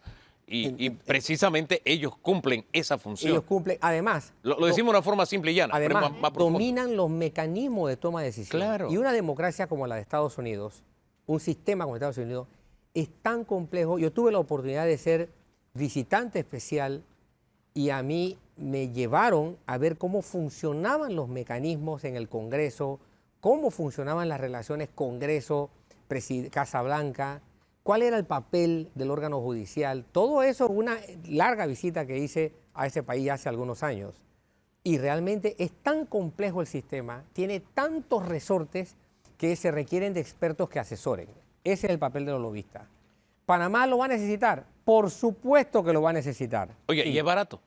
Speaker 3: Y precisamente ellos cumplen esa función.
Speaker 4: Ellos cumplen, además.
Speaker 3: Lo decimos de una forma simple y llana.
Speaker 4: Además,
Speaker 3: pero más profundo.
Speaker 4: dominan los mecanismos de toma de decisiones.
Speaker 3: Claro.
Speaker 4: Y una democracia como la de Estados Unidos, un sistema como Estados Unidos, es tan complejo. Yo tuve la oportunidad de ser visitante especial y a mí me llevaron a ver cómo funcionaban los mecanismos en el Congreso, cómo funcionaban las relaciones Congreso-Casa Blanca, cuál era el papel del órgano judicial. Todo eso, una larga visita que hice a ese país hace algunos años. Y realmente es tan complejo el sistema, tiene tantos resortes que se requieren de expertos que asesoren. Ese es el papel de los lobistas. ¿Panamá lo va a necesitar? Por supuesto que lo va a necesitar.
Speaker 3: Oye,
Speaker 4: sí.
Speaker 3: ¿Y es barato?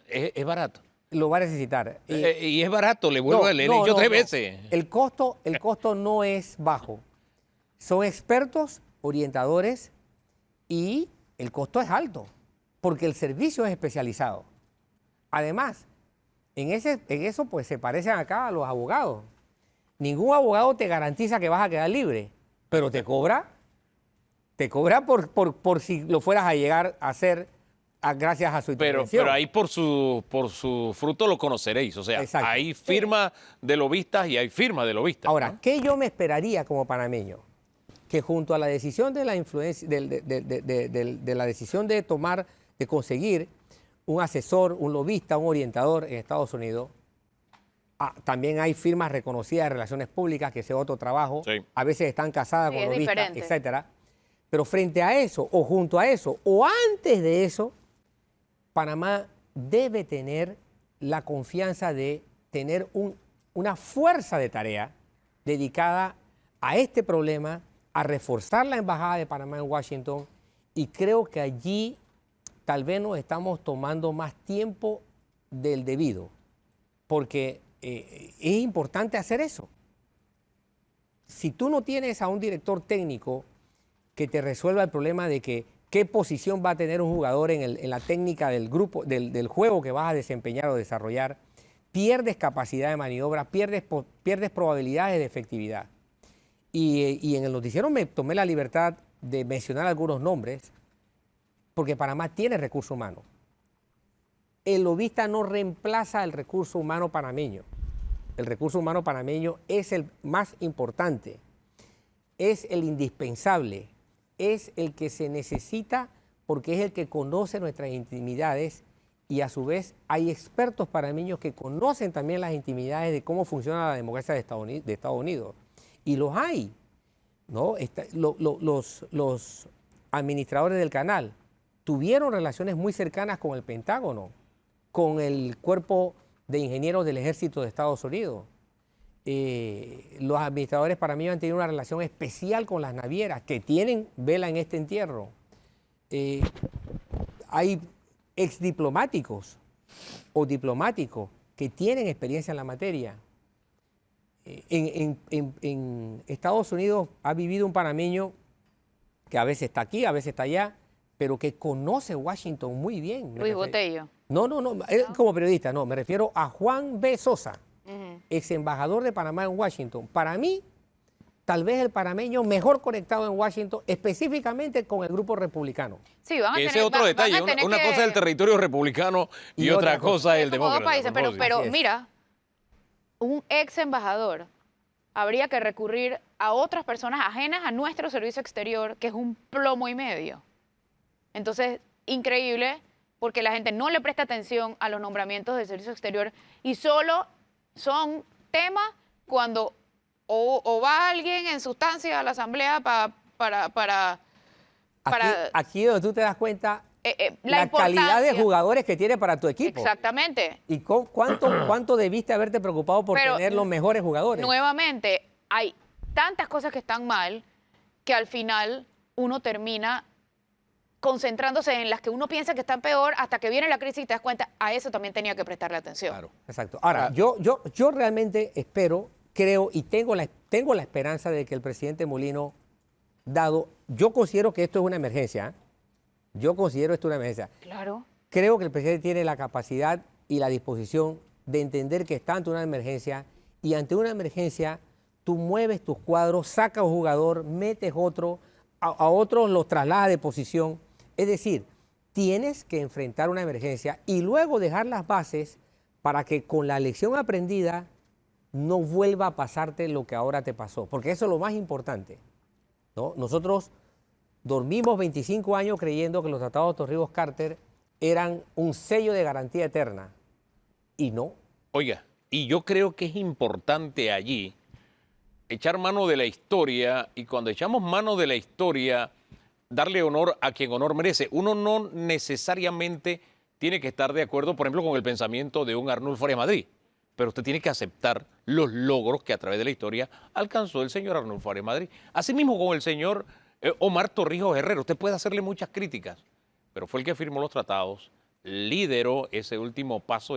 Speaker 3: ¿Es barato?
Speaker 4: Lo va a necesitar.
Speaker 3: Y es barato, le vuelvo a leer, yo 3 veces.
Speaker 4: El costo no es bajo. Son expertos, orientadores, y el costo es alto, porque el servicio es especializado. Además, en eso pues se parecen acá a los abogados. Ningún abogado te garantiza que vas a quedar libre, pero te cobra por si lo fueras a llegar a hacer gracias a su intervención.
Speaker 3: Pero ahí por su fruto lo conoceréis. O sea,
Speaker 4: exacto.
Speaker 3: Hay firma de lobistas y hay firma de lobistas.
Speaker 4: Ahora,
Speaker 3: ¿no?
Speaker 4: ¿qué yo me esperaría como panameño? Que junto a la decisión de la influencia, de la decisión de conseguir un asesor, un lobista, un orientador en Estados Unidos. También hay firmas reconocidas de relaciones públicas, que ese es otro trabajo.
Speaker 3: Sí.
Speaker 4: A veces están casadas
Speaker 2: Sí,
Speaker 4: con
Speaker 2: es
Speaker 4: lobistas,
Speaker 2: diferente.
Speaker 4: etcétera. Pero frente a eso, o junto a eso, o antes de eso, Panamá debe tener la confianza de tener una fuerza de tarea dedicada a este problema, a reforzar la Embajada de Panamá en Washington, y creo que allí tal vez nos estamos tomando más tiempo del debido, porque es importante hacer eso. Si tú no tienes a un director técnico que te resuelva el problema de qué posición va a tener un jugador en la técnica del grupo, del juego que vas a desempeñar o desarrollar, pierdes capacidad de maniobra, pierdes probabilidades de efectividad. Y en el noticiero me tomé la libertad de mencionar algunos nombres, porque Panamá tiene recursos humanos. El lobista no reemplaza el recurso humano panameño. El recurso humano panameño es el más importante, es el indispensable, es el que se necesita porque es el que conoce nuestras intimidades, y a su vez hay expertos panameños que conocen también las intimidades de cómo funciona la democracia de Estados Unidos. Y los hay, ¿no? Los administradores del canal tuvieron relaciones muy cercanas con el Pentágono, con el Cuerpo de Ingenieros del Ejército de Estados Unidos. Los administradores panameños han tenido una relación especial con las navieras, que tienen vela en este entierro. Hay exdiplomáticos o diplomáticos que tienen experiencia en la materia. En Estados Unidos ha vivido un panameño que a veces está aquí, a veces está allá, pero que conoce Washington muy bien.
Speaker 2: Luis Botello.
Speaker 4: No, como periodista, no, me refiero a Juan B. Sosa, ex embajador de Panamá en Washington. Para mí, tal vez el panameño mejor conectado en Washington, específicamente con el grupo republicano.
Speaker 2: Sí, van a
Speaker 3: Ese
Speaker 2: tener,
Speaker 3: es otro
Speaker 2: van a
Speaker 3: detalle.
Speaker 2: tener
Speaker 3: Una
Speaker 2: que-
Speaker 3: cosa es el territorio republicano y otra cosa es el
Speaker 2: como dos
Speaker 3: demócrata.
Speaker 2: países,
Speaker 3: a propósito.
Speaker 2: pero
Speaker 4: Así es.
Speaker 2: mira, un ex embajador habría que recurrir a otras personas ajenas a nuestro servicio exterior, que es un plomo y medio. Entonces, increíble, porque la gente no le presta atención a los nombramientos del servicio exterior y solo son temas cuando o va alguien en sustancia a la asamblea para
Speaker 4: Aquí donde tú te das cuenta
Speaker 2: la
Speaker 4: calidad de
Speaker 2: importancia.
Speaker 4: jugadores que tiene para tu equipo.
Speaker 2: Exactamente.
Speaker 4: Y cuánto debiste haberte preocupado por
Speaker 2: Pero,
Speaker 4: tener los mejores jugadores.
Speaker 2: Nuevamente, hay tantas cosas que están mal que al final uno termina concentrándose en las que uno piensa que están peor hasta que viene la crisis y te das cuenta, a eso también tenía que prestarle atención.
Speaker 1: Claro.
Speaker 4: Exacto. Ahora, yo realmente espero, creo y tengo la esperanza de que el presidente Molino, yo considero que esto es una emergencia. Yo considero esto una emergencia.
Speaker 2: Claro.
Speaker 4: Creo que el presidente tiene la capacidad y la disposición de entender que está ante una emergencia, y ante una emergencia tú mueves tus cuadros, sacas un jugador, metes otro, a otros los trasladas de posición. Es decir, tienes que enfrentar una emergencia y luego dejar las bases para que con la lección aprendida no vuelva a pasarte lo que ahora te pasó, porque eso es lo más importante, ¿no? Nosotros dormimos 25 años creyendo que los tratados de Torrijos-Carter eran un sello de garantía eterna, y no.
Speaker 3: Oiga, y yo creo que es importante allí echar mano de la historia, y cuando echamos mano de la historia, darle honor a quien honor merece. Uno no necesariamente tiene que estar de acuerdo, por ejemplo, con el pensamiento de un Arnulfo Arias Madrid, pero usted tiene que aceptar los logros que a través de la historia alcanzó el señor Arnulfo Arias Madrid. Asimismo con el señor Omar Torrijos Herrera, usted puede hacerle muchas críticas, pero fue el que firmó los tratados, lideró ese último paso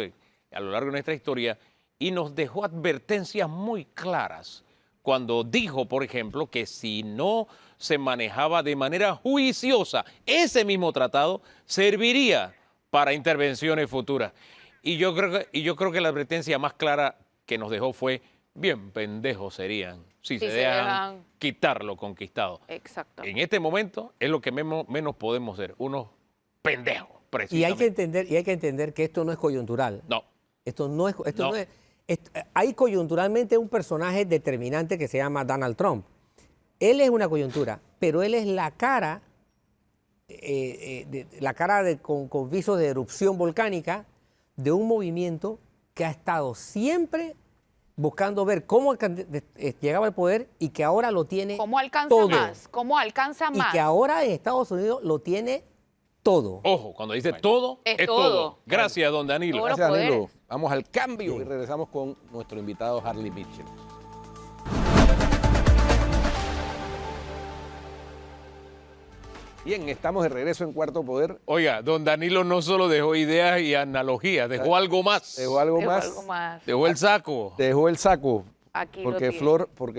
Speaker 3: a lo largo de nuestra historia y nos dejó advertencias muy claras cuando dijo, por ejemplo, que si no se manejaba de manera juiciosa, ese mismo tratado serviría para intervenciones futuras. Y yo creo que la advertencia más clara que nos dejó fue, bien pendejos serían si se dejan quitar lo conquistado.
Speaker 2: Exacto.
Speaker 3: En este momento es lo que menos podemos ser, unos pendejos, precisamente.
Speaker 4: Y hay que entender que esto no es coyuntural.
Speaker 3: No.
Speaker 4: Esto no es,
Speaker 3: No.
Speaker 4: hay coyunturalmente un personaje determinante que se llama Donald Trump. Él es una coyuntura, pero él es la cara la cara con visos de erupción volcánica de un movimiento que ha estado siempre buscando ver cómo llegaba al poder y que ahora lo tiene
Speaker 2: ¿Cómo alcanza
Speaker 4: todo.
Speaker 2: más? ¿Cómo alcanza
Speaker 4: Y
Speaker 2: más?
Speaker 4: que ahora en Estados Unidos lo tiene todo.
Speaker 3: Ojo, cuando dice todo,
Speaker 2: es
Speaker 3: es
Speaker 2: todo.
Speaker 3: todo. Gracias, don Danilo.
Speaker 2: Todo. Los
Speaker 1: Gracias, Danilo.
Speaker 2: poderes.
Speaker 1: Vamos al cambio y regresamos con nuestro invitado Harley Mitchell. Bien, estamos de regreso en Cuarto Poder.
Speaker 3: Oiga, don Danilo no solo dejó ideas y analogías, dejó algo más.
Speaker 1: ¿Dejó algo
Speaker 2: Digo
Speaker 1: más?
Speaker 2: algo más.
Speaker 3: Dejó el saco.
Speaker 1: Dejó el saco.
Speaker 2: Aquí lo
Speaker 1: Porque
Speaker 2: tiene.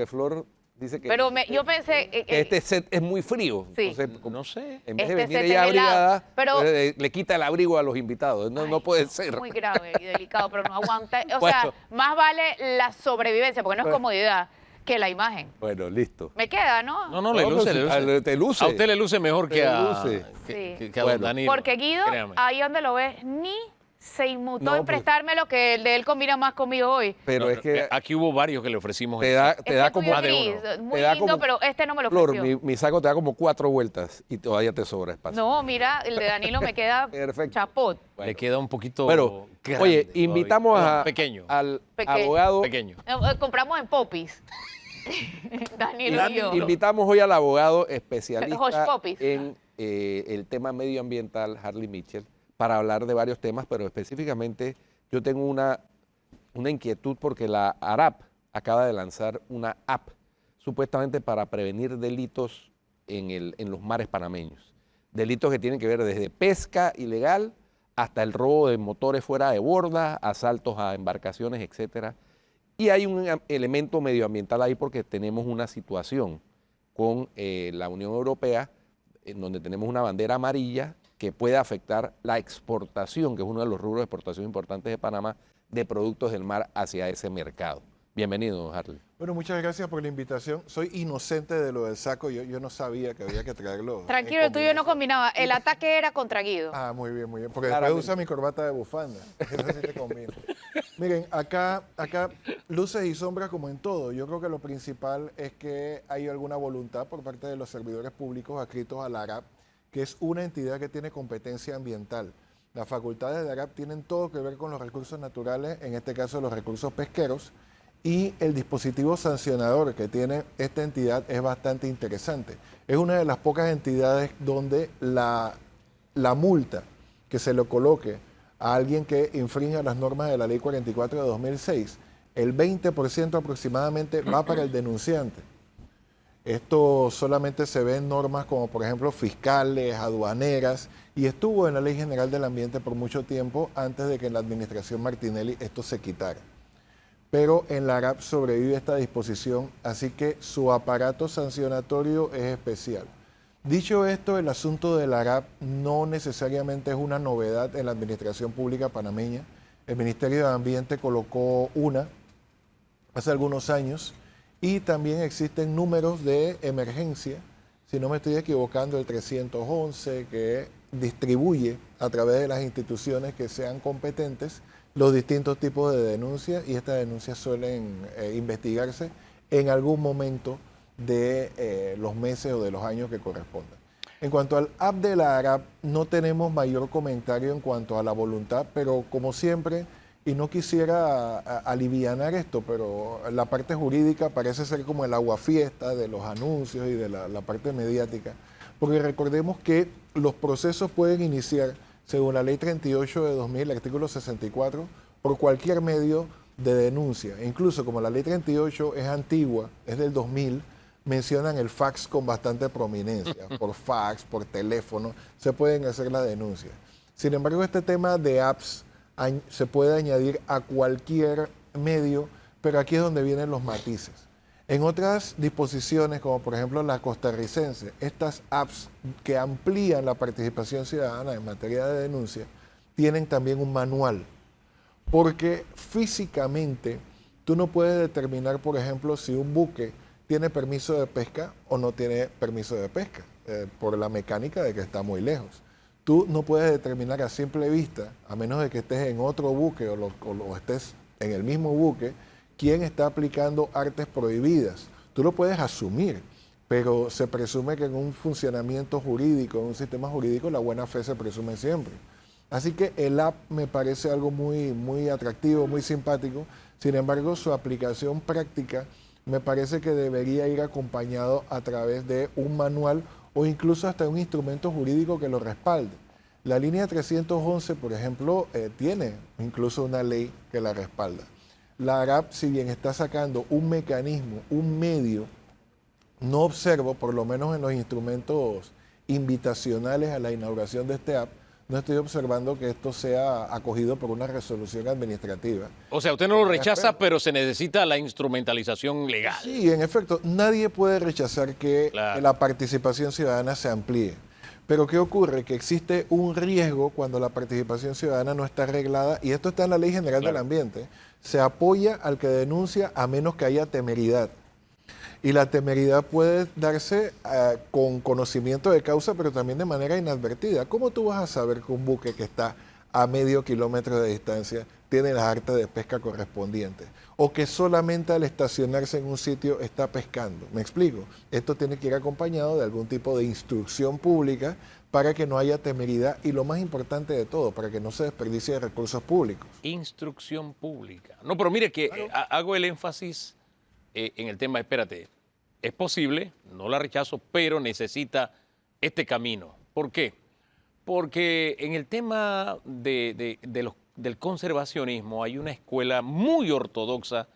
Speaker 1: Flor dice que,
Speaker 2: Pero yo pensé...
Speaker 1: que este set es muy frío.
Speaker 2: Sí.
Speaker 1: Entonces, como
Speaker 3: No sé.
Speaker 1: en vez de
Speaker 2: Este
Speaker 1: venir
Speaker 2: set
Speaker 1: ella
Speaker 2: es helado,
Speaker 1: abrigada,
Speaker 2: pero-
Speaker 1: le quita el abrigo a los invitados. No, no puede ser.
Speaker 2: Muy grave y delicado, pero no aguanta. O
Speaker 1: Bueno.
Speaker 2: sea, más vale la sobrevivencia, porque no es
Speaker 1: Bueno.
Speaker 2: comodidad, que la imagen.
Speaker 1: Bueno, listo.
Speaker 2: Me queda, ¿no?
Speaker 3: No, no, le
Speaker 1: No,
Speaker 3: luce,
Speaker 1: pues,
Speaker 3: le luce.
Speaker 1: te luce.
Speaker 3: A usted le luce mejor
Speaker 1: Te
Speaker 3: que a,
Speaker 1: luce.
Speaker 2: Sí.
Speaker 3: que a don
Speaker 1: Bueno.
Speaker 3: Danilo.
Speaker 2: Porque Guido,
Speaker 3: Créame.
Speaker 2: ahí donde lo ves, ni se inmutó
Speaker 1: No,
Speaker 2: en
Speaker 1: pues-
Speaker 2: prestarme lo que el de él combina más conmigo hoy.
Speaker 1: Pero
Speaker 3: No,
Speaker 1: es que
Speaker 3: aquí hubo varios que le ofrecimos.
Speaker 1: te
Speaker 3: eso.
Speaker 1: da,
Speaker 2: Es
Speaker 1: te da
Speaker 2: que
Speaker 1: como...
Speaker 2: tuyo
Speaker 3: Más de
Speaker 2: gris,
Speaker 3: uno.
Speaker 2: muy
Speaker 1: te da
Speaker 2: lindo,
Speaker 1: como-
Speaker 2: pero este no me lo
Speaker 1: Flor,
Speaker 2: ofreció.
Speaker 1: mi saco te da como 4 vueltas y todavía te sobra espacio.
Speaker 2: No, mira, el de Danilo me queda
Speaker 1: Perfecto.
Speaker 2: chapot.
Speaker 3: Le queda un poquito.
Speaker 1: Pero,
Speaker 3: grande
Speaker 1: oye,
Speaker 3: todavía.
Speaker 1: invitamos
Speaker 3: Perdón, pequeño.
Speaker 1: al
Speaker 2: Pequeño.
Speaker 1: abogado.
Speaker 3: Pequeño.
Speaker 2: Compramos en Popis. Danilo y yo.
Speaker 1: Invitamos hoy al abogado
Speaker 2: Hush
Speaker 1: especialista
Speaker 2: Puppies.
Speaker 1: en el tema medioambiental, Harley Mitchell, para hablar de varios temas, pero específicamente yo tengo una inquietud porque la ARAP acaba de lanzar una app supuestamente para prevenir delitos en los mares panameños. Delitos que tienen que ver desde pesca ilegal hasta el robo de motores fuera de borda, asaltos a embarcaciones, etcétera. Y hay un elemento medioambiental ahí porque tenemos una situación con la Unión Europea en donde tenemos una bandera amarilla que puede afectar la exportación, que es uno de los rubros de exportación importantes de Panamá, de productos del mar hacia ese mercado. Bienvenido, Harley.
Speaker 5: Bueno, muchas gracias por la invitación. Soy inocente de lo del saco, yo no sabía que había que traerlo.
Speaker 2: Tranquilo, el tuyo no combinaba. El ataque era contra Guido.
Speaker 5: Ah, muy bien, porque
Speaker 1: Claramente.
Speaker 5: después usa mi corbata de bufanda. Eso sí te combina. Miren, acá luces y sombras como en todo. Yo creo que lo principal es que hay alguna voluntad por parte de los servidores públicos adscritos a la ARAP, que es una entidad que tiene competencia ambiental. Las facultades de ARAP tienen todo que ver con los recursos naturales, en este caso los recursos pesqueros, y el dispositivo sancionador que tiene esta entidad es bastante interesante. Es una de las pocas entidades donde la multa que se le coloque a alguien que infrinja las normas de la Ley 44 de 2006, el 20% aproximadamente va para el denunciante. Esto solamente se ve en normas como por ejemplo fiscales, aduaneras, y estuvo en la Ley General del Ambiente por mucho tiempo antes de que en la administración Martinelli esto se quitara. Pero en la ARAP sobrevive esta disposición, así que su aparato sancionatorio es especial. Dicho esto, el asunto de la ARAP no necesariamente es una novedad en la administración pública panameña. El Ministerio de Ambiente colocó una hace algunos años y también existen números de emergencia, si no me estoy equivocando, el 311, que distribuye a través de las instituciones que sean competentes los distintos tipos de denuncias, y estas denuncias suelen investigarse en algún momento de los meses o de los años que correspondan. En cuanto al app de la ARAP, no tenemos mayor comentario en cuanto a la voluntad, pero como siempre, y no quisiera alivianar esto, pero la parte jurídica parece ser como el aguafiesta de los anuncios y de la parte mediática, porque recordemos que los procesos pueden iniciar, según la Ley 38 de 2000, artículo 64, por cualquier medio de denuncia. E incluso como la Ley 38 es antigua, es del 2000, mencionan el fax con bastante prominencia. Por fax, por teléfono, se pueden hacer las denuncias. Sin embargo, este tema de apps se puede añadir a cualquier medio, pero aquí es donde vienen los matices. En otras disposiciones, como por ejemplo la costarricense, estas apps que amplían la participación ciudadana en materia de denuncia, tienen también un manual, porque físicamente tú no puedes determinar, por ejemplo, si un buque tiene permiso de pesca o no tiene permiso de pesca, por la mecánica de que está muy lejos. Tú no puedes determinar a simple vista, a menos de que estés en otro buque o estés en el mismo buque, quién está aplicando artes prohibidas. Tú lo puedes asumir, pero se presume que en un funcionamiento jurídico, en un sistema jurídico, la buena fe se presume siempre. Así que el app me parece algo muy, muy atractivo, muy simpático. Sin embargo, su aplicación práctica me parece que debería ir acompañado a través de un manual o incluso hasta un instrumento jurídico que lo respalde. La línea 311, por ejemplo, tiene incluso una ley que la respalda. La ARAP, si bien está sacando un mecanismo, un medio, no observo, por lo menos en los instrumentos invitacionales a la inauguración de este app, no estoy observando que esto sea acogido por una resolución administrativa.
Speaker 3: O sea, usted no lo rechaza, pero se necesita la instrumentalización legal.
Speaker 5: Sí, en efecto, nadie puede rechazar que
Speaker 3: Claro.
Speaker 5: la participación ciudadana se amplíe. Pero ¿qué ocurre? Que existe un riesgo cuando la participación ciudadana no está arreglada, y esto está en la Ley General del Ambiente. Se apoya al que denuncia a menos que haya temeridad. Y la temeridad puede darse con conocimiento de causa, pero también de manera inadvertida. ¿Cómo tú vas a saber que un buque que está a medio kilómetro de distancia tiene las artes de pesca correspondientes? O que solamente al estacionarse en un sitio está pescando. ¿Me explico? Esto tiene que ir acompañado de algún tipo de instrucción pública para que no haya temeridad y, lo más importante de todo, para que no se desperdicie de recursos públicos.
Speaker 3: Instrucción pública. No, pero mire que hago el énfasis en el tema, espérate, es posible, no la rechazo, pero necesita este camino. ¿Por qué? Porque en el tema del conservacionismo hay una escuela muy ortodoxa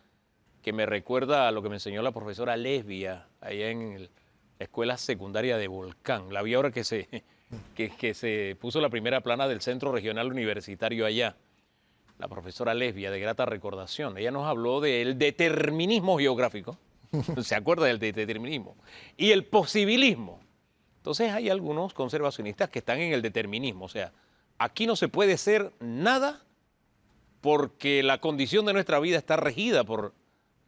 Speaker 3: que me recuerda a lo que me enseñó la profesora Lesbia allá en la escuela secundaria de Volcán. La vi ahora que se puso la primera plana del Centro Regional Universitario allá. La profesora Lesbia, de grata recordación. Ella nos habló del determinismo geográfico. ¿Se acuerda del determinismo? Y el posibilismo. Entonces hay algunos conservacionistas que están en el determinismo. O sea, aquí no se puede hacer nada porque la condición de nuestra vida está regida por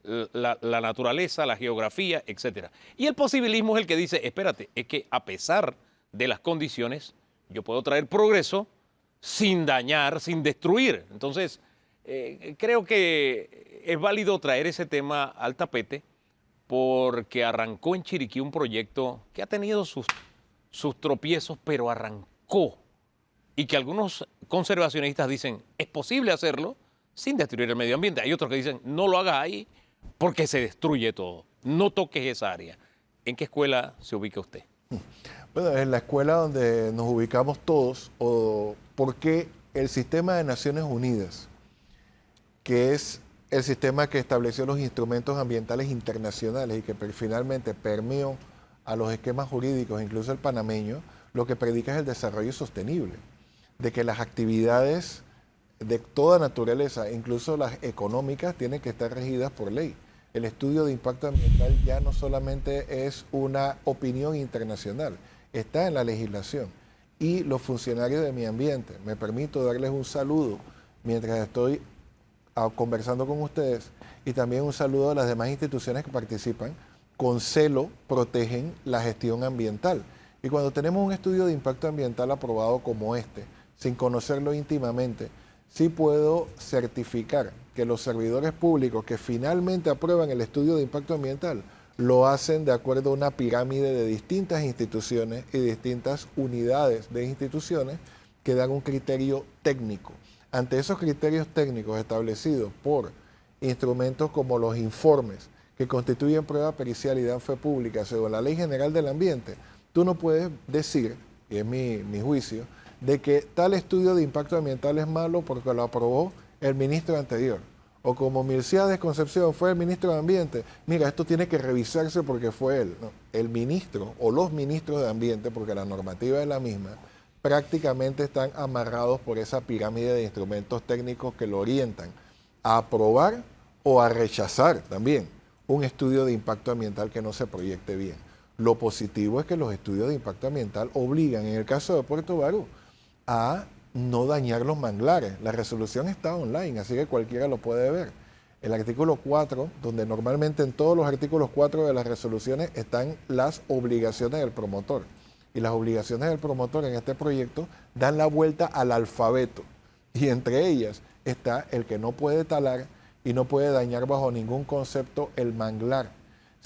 Speaker 3: la naturaleza, la geografía, etc. Y el posibilismo es el que dice, espérate, es que a pesar de las condiciones, yo puedo traer progreso sin dañar, sin destruir. Entonces, creo que es válido traer ese tema al tapete porque arrancó en Chiriquí un proyecto que ha tenido sus tropiezos, pero arrancó. Y que algunos conservacionistas dicen, es posible hacerlo sin destruir el medio ambiente. Hay otros que dicen, no lo hagas ahí porque se destruye todo. No toques esa área. ¿En qué escuela se ubica usted?
Speaker 5: Bueno, en la escuela donde nos ubicamos todos, o porque el sistema de Naciones Unidas, que es el sistema que estableció los instrumentos ambientales internacionales y que finalmente permeó a los esquemas jurídicos, incluso el panameño, lo que predica es el desarrollo sostenible, de que las actividades de toda naturaleza, incluso las económicas, tienen que estar regidas por ley. El estudio de impacto ambiental ya no solamente es una opinión internacional, está en la legislación. Y los funcionarios de mi ambiente, me permito darles un saludo mientras estoy conversando con ustedes, y también un saludo a las demás instituciones que participan, con celo protegen la gestión ambiental. Y cuando tenemos un estudio de impacto ambiental aprobado como este, sin conocerlo íntimamente, sí puedo certificar que los servidores públicos que finalmente aprueban el estudio de impacto ambiental lo hacen de acuerdo a una pirámide de distintas instituciones y distintas unidades de instituciones que dan un criterio técnico. Ante esos criterios técnicos establecidos por instrumentos como los informes que constituyen prueba pericial y dan fe pública según la Ley General del Ambiente, tú no puedes decir, y es mi juicio, de que tal estudio de impacto ambiental es malo porque lo aprobó el ministro anterior. O como Milciades Concepción fue el ministro de Ambiente, mira, esto tiene que revisarse porque fue él. No, el ministro o los ministros de Ambiente, porque la normativa es la misma, prácticamente están amarrados por esa pirámide de instrumentos técnicos que lo orientan a aprobar o a rechazar también un estudio de impacto ambiental que no se proyecte bien. Lo positivo es que los estudios de impacto ambiental obligan, en el caso de Puerto Barú, a no dañar los manglares. La resolución está online, así que cualquiera lo puede ver. El artículo 4, donde normalmente en todos los artículos 4 de las resoluciones están las obligaciones del promotor. Y las obligaciones del promotor en este proyecto dan la vuelta al alfabeto. Y entre ellas está el que no puede talar y no puede dañar bajo ningún concepto el manglar.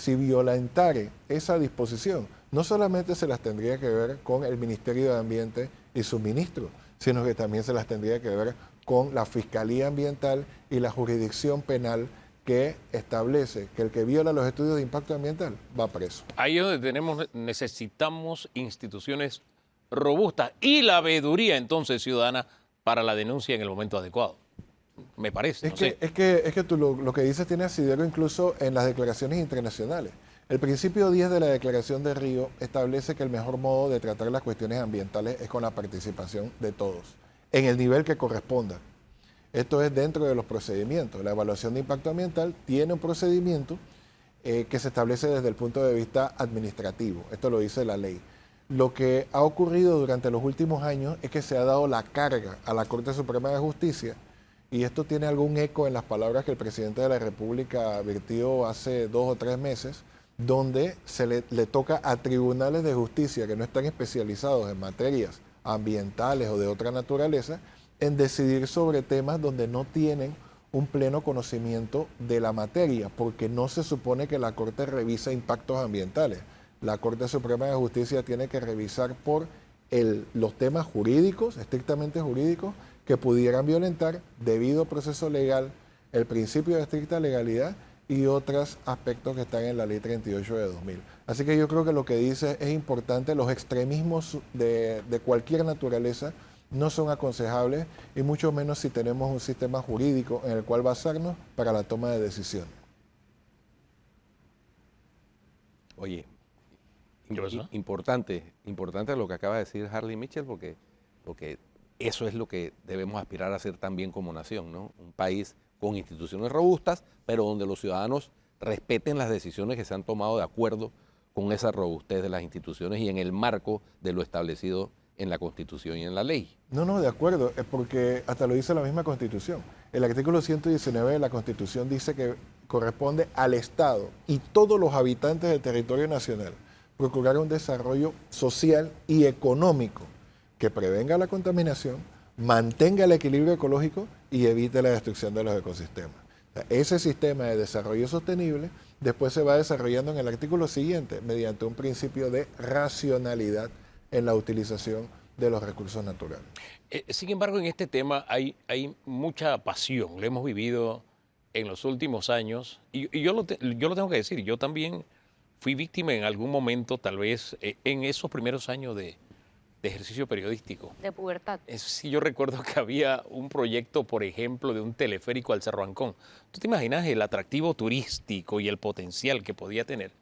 Speaker 5: si violentare esa disposición, no solamente se las tendría que ver con el Ministerio de Ambiente y su ministro, sino que también se las tendría que ver con la Fiscalía Ambiental y la jurisdicción penal que establece que el que viola los estudios de impacto ambiental va preso.
Speaker 3: Ahí es donde necesitamos instituciones robustas y la veeduría entonces ciudadana para la denuncia en el momento adecuado. Me parece.
Speaker 5: Es que tú lo que dices tiene asidero incluso en las declaraciones internacionales. El principio 10 de la Declaración de Río establece que el mejor modo de tratar las cuestiones ambientales es con la participación de todos, en el nivel que corresponda. Esto es dentro de los procedimientos. La evaluación de impacto ambiental tiene un procedimiento que se establece desde el punto de vista administrativo. Esto lo dice la ley. Lo que ha ocurrido durante los últimos años es que se ha dado la carga a la Corte Suprema de Justicia, y esto tiene algún eco en las palabras que el presidente de la República vertió hace 2 o 3 meses, donde se le toca a tribunales de justicia que no están especializados en materias ambientales o de otra naturaleza, en decidir sobre temas donde no tienen un pleno conocimiento de la materia, porque no se supone que la Corte revisa impactos ambientales. La Corte Suprema de Justicia tiene que revisar por los temas jurídicos, estrictamente jurídicos, que pudieran violentar, debido proceso legal, el principio de estricta legalidad y otros aspectos que están en la Ley 38 de 2000. Así que yo creo que lo que dice es importante. Los extremismos de cualquier naturaleza no son aconsejables, y mucho menos si tenemos un sistema jurídico en el cual basarnos para la toma de decisiones.
Speaker 1: Oye,
Speaker 3: ¿Qué pasó?
Speaker 1: importante lo que acaba de decir Harley Mitchell, porque eso es lo que debemos aspirar a hacer también como nación, ¿no? Un país con instituciones robustas, pero donde los ciudadanos respeten las decisiones que se han tomado de acuerdo con esa robustez de las instituciones y en el marco de lo establecido en la Constitución y en la ley.
Speaker 5: No, de acuerdo, es porque hasta lo dice la misma Constitución. El artículo 119 de la Constitución dice que corresponde al Estado y todos los habitantes del territorio nacional procurar un desarrollo social y económico que prevenga la contaminación, mantenga el equilibrio ecológico y evite la destrucción de los ecosistemas. O sea, ese sistema de desarrollo sostenible después se va desarrollando en el artículo siguiente mediante un principio de racionalidad en la utilización de los recursos naturales.
Speaker 3: Sin embargo, en este tema hay mucha pasión. Lo hemos vivido en los últimos años. Y yo lo tengo que decir, yo también fui víctima en algún momento, tal vez, en esos primeros años de ejercicio periodístico.
Speaker 2: De pubertad.
Speaker 3: Sí, yo recuerdo que había un proyecto, por ejemplo, de un teleférico al Cerro Ancón. ¿Tú te imaginas el atractivo turístico y el potencial que podía tener?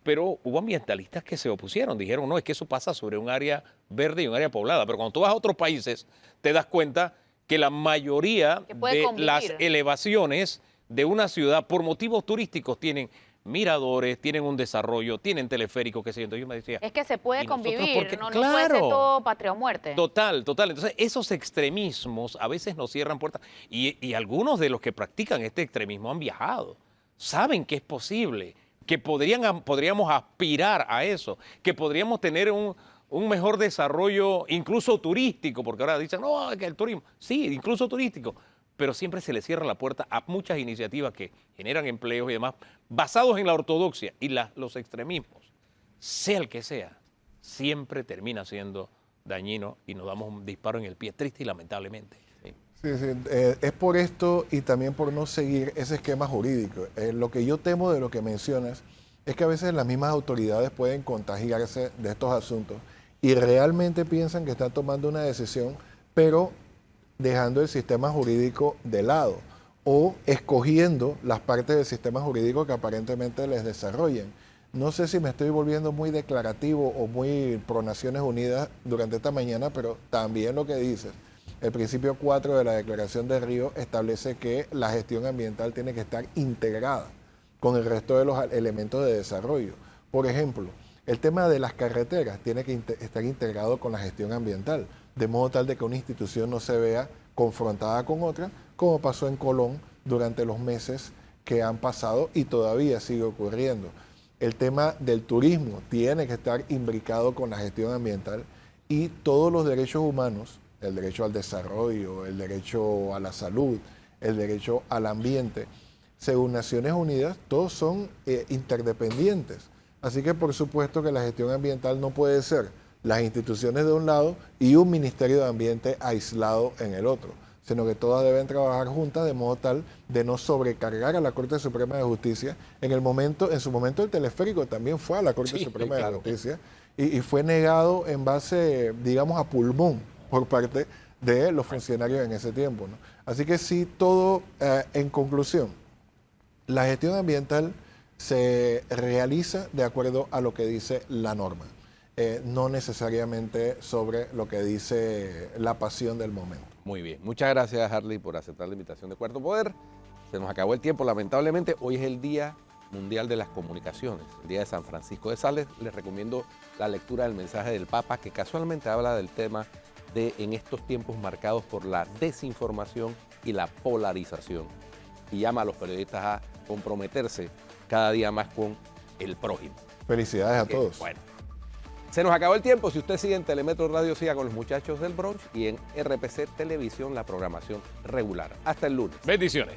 Speaker 3: Pero hubo ambientalistas que se opusieron, dijeron, no, es que eso pasa sobre un área verde y un área poblada. Pero cuando tú vas a otros países, te das cuenta que la mayoría de las elevaciones de una ciudad, por motivos turísticos, tienen miradores, tienen un desarrollo, tienen teleféricos, qué sé yo. Entonces yo me decía...
Speaker 2: Es que se puede
Speaker 3: ¿y nosotros
Speaker 2: convivir,
Speaker 3: por qué?
Speaker 2: no
Speaker 3: Claro.
Speaker 2: puede ser todo patria o muerte.
Speaker 3: Total. Entonces, esos extremismos a veces nos cierran puertas. Y algunos de los que practican este extremismo han viajado, saben que es posible, que podríamos aspirar a eso, que podríamos tener un mejor desarrollo, incluso turístico, porque ahora dicen, no, que el turismo, sí, incluso turístico, pero siempre se le cierra la puerta a muchas iniciativas que generan empleos y demás, basados en la ortodoxia, y los extremismos, sea el que sea, siempre termina siendo dañino y nos damos un disparo en el pie, triste y lamentablemente.
Speaker 5: Sí, es por esto y también por no seguir ese esquema jurídico. Lo que yo temo de lo que mencionas es que a veces las mismas autoridades pueden contagiarse de estos asuntos y realmente piensan que están tomando una decisión, pero dejando el sistema jurídico de lado o escogiendo las partes del sistema jurídico que aparentemente les desarrollen. No sé si me estoy volviendo muy declarativo o muy pro Naciones Unidas durante esta mañana, pero también lo que dices. El principio 4 de la Declaración de Río establece que la gestión ambiental tiene que estar integrada con el resto de los elementos de desarrollo. Por ejemplo, el tema de las carreteras tiene que estar integrado con la gestión ambiental, de modo tal de que una institución no se vea confrontada con otra, como pasó en Colón durante los meses que han pasado y todavía sigue ocurriendo. El tema del turismo tiene que estar imbricado con la gestión ambiental y todos los derechos humanos, el derecho al desarrollo, el derecho a la salud, el derecho al ambiente, según Naciones Unidas, todos son interdependientes. Así que por supuesto que la gestión ambiental no puede ser las instituciones de un lado y un Ministerio de Ambiente aislado en el otro, sino que todas deben trabajar juntas de modo tal de no sobrecargar a la Corte Suprema de Justicia. En su momento el teleférico también fue a la Corte Suprema de Justicia y fue negado en base, digamos, a pulmón por parte de los funcionarios en ese tiempo, ¿no? Así que sí, todo, en conclusión, la gestión ambiental se realiza de acuerdo a lo que dice la norma, no necesariamente sobre lo que dice la pasión del momento.
Speaker 1: Muy bien. Muchas gracias, Harley, por aceptar la invitación de Cuarto Poder. Se nos acabó el tiempo, lamentablemente. Hoy es el Día Mundial de las Comunicaciones, el Día de San Francisco de Sales. Les recomiendo la lectura del mensaje del Papa, que casualmente habla del tema de en estos tiempos marcados por la desinformación y la polarización. Y llama a los periodistas a comprometerse cada día más con el prójimo.
Speaker 5: Felicidades a todos.
Speaker 1: Bueno, se nos acabó el tiempo. Si usted sigue en Telemetro Radio, siga con los muchachos del brunch y en RPC Televisión la programación regular. Hasta el lunes.
Speaker 3: Bendiciones.